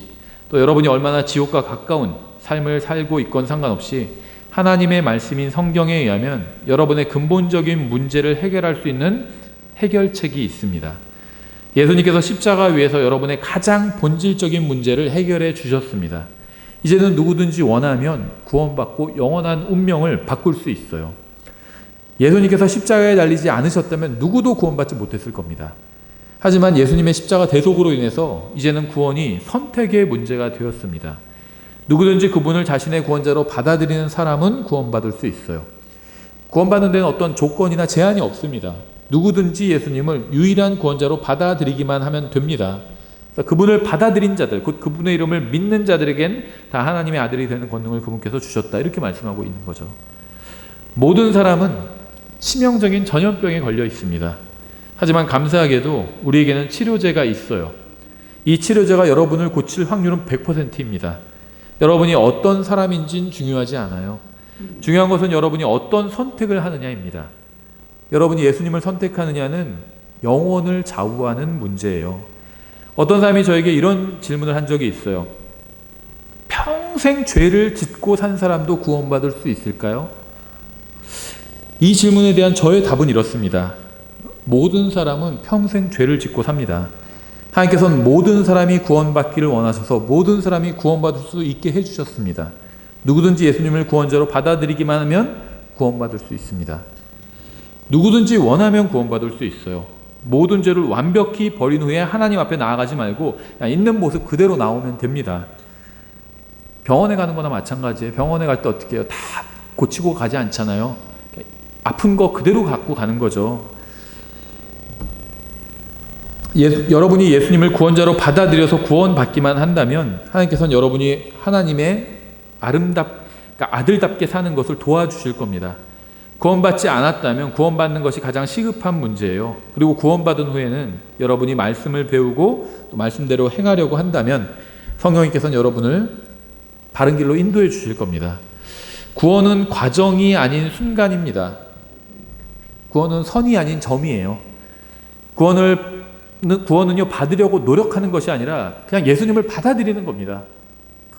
또 여러분이 얼마나 지옥과 가까운 삶을 살고 있건 상관없이 하나님의 말씀인 성경에 의하면 여러분의 근본적인 문제를 해결할 수 있는 해결책이 있습니다. 예수님께서 십자가 위에서 여러분의 가장 본질적인 문제를 해결해 주셨습니다. 이제는 누구든지 원하면 구원받고 영원한 운명을 바꿀 수 있어요. 예수님께서 십자가에 달리지 않으셨다면 누구도 구원받지 못했을 겁니다. 하지만 예수님의 십자가 대속으로 인해서 이제는 구원이 선택의 문제가 되었습니다. 누구든지 그분을 자신의 구원자로 받아들이는 사람은 구원받을 수 있어요. 구원받는 데는 어떤 조건이나 제한이 없습니다. 누구든지 예수님을 유일한 구원자로 받아들이기만 하면 됩니다. 그분을 받아들인 자들, 곧 그분의 이름을 믿는 자들에겐 다 하나님의 아들이 되는 권능을 그분께서 주셨다. 이렇게 말씀하고 있는 거죠. 모든 사람은 치명적인 전염병에 걸려 있습니다. 하지만 감사하게도 우리에게는 치료제가 있어요. 이 치료제가 여러분을 고칠 확률은 100%입니다. 여러분이 어떤 사람인지는 중요하지 않아요. 중요한 것은 여러분이 어떤 선택을 하느냐입니다. 여러분이 예수님을 선택하느냐는 영혼을 좌우하는 문제예요. 어떤 사람이 저에게 이런 질문을 한 적이 있어요. 평생 죄를 짓고 산 사람도 구원받을 수 있을까요? 이 질문에 대한 저의 답은 이렇습니다. 모든 사람은 평생 죄를 짓고 삽니다. 하나님께서는 모든 사람이 구원받기를 원하셔서 모든 사람이 구원받을 수 있게 해주셨습니다. 누구든지 예수님을 구원자로 받아들이기만 하면 구원받을 수 있습니다. 누구든지 원하면 구원받을 수 있어요. 모든 죄를 완벽히 버린 후에 하나님 앞에 나아가지 말고 그냥 있는 모습 그대로 나오면 됩니다. 병원에 가는 거나 마찬가지예요. 병원에 갈 때 어떻게 해요? 다 고치고 가지 않잖아요. 아픈 거 그대로 갖고 가는 거죠. 여러분이 예수님을 구원자로 받아들여서 구원받기만 한다면 하나님께서는 여러분이 하나님의 그러니까 아들답게 사는 것을 도와주실 겁니다. 구원받지 않았다면 구원받는 것이 가장 시급한 문제예요. 그리고 구원받은 후에는 여러분이 말씀을 배우고 또 말씀대로 행하려고 한다면 성령님께서는 여러분을 바른 길로 인도해 주실 겁니다. 구원은 과정이 아닌 순간입니다. 구원은 선이 아닌 점이에요. 구원은요, 받으려고 노력하는 것이 아니라 그냥 예수님을 받아들이는 겁니다.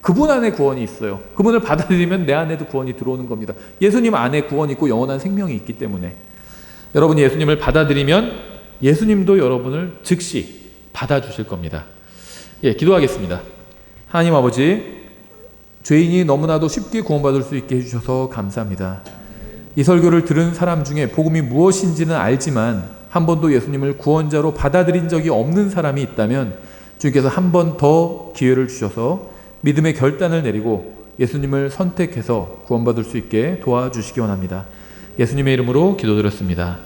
그분 안에 구원이 있어요. 그분을 받아들이면 내 안에도 구원이 들어오는 겁니다. 예수님 안에 구원이 있고 영원한 생명이 있기 때문에 여러분이 예수님을 받아들이면 예수님도 여러분을 즉시 받아주실 겁니다. 기도하겠습니다. 하나님 아버지, 죄인이 너무나도 쉽게 구원받을 수 있게 해주셔서 감사합니다. 이 설교를 들은 사람 중에 복음이 무엇인지는 알지만 한 번도 예수님을 구원자로 받아들인 적이 없는 사람이 있다면 주님께서 한 번 더 기회를 주셔서 믿음의 결단을 내리고 예수님을 선택해서 구원받을 수 있게 도와주시기 원합니다. 예수님의 이름으로 기도드렸습니다.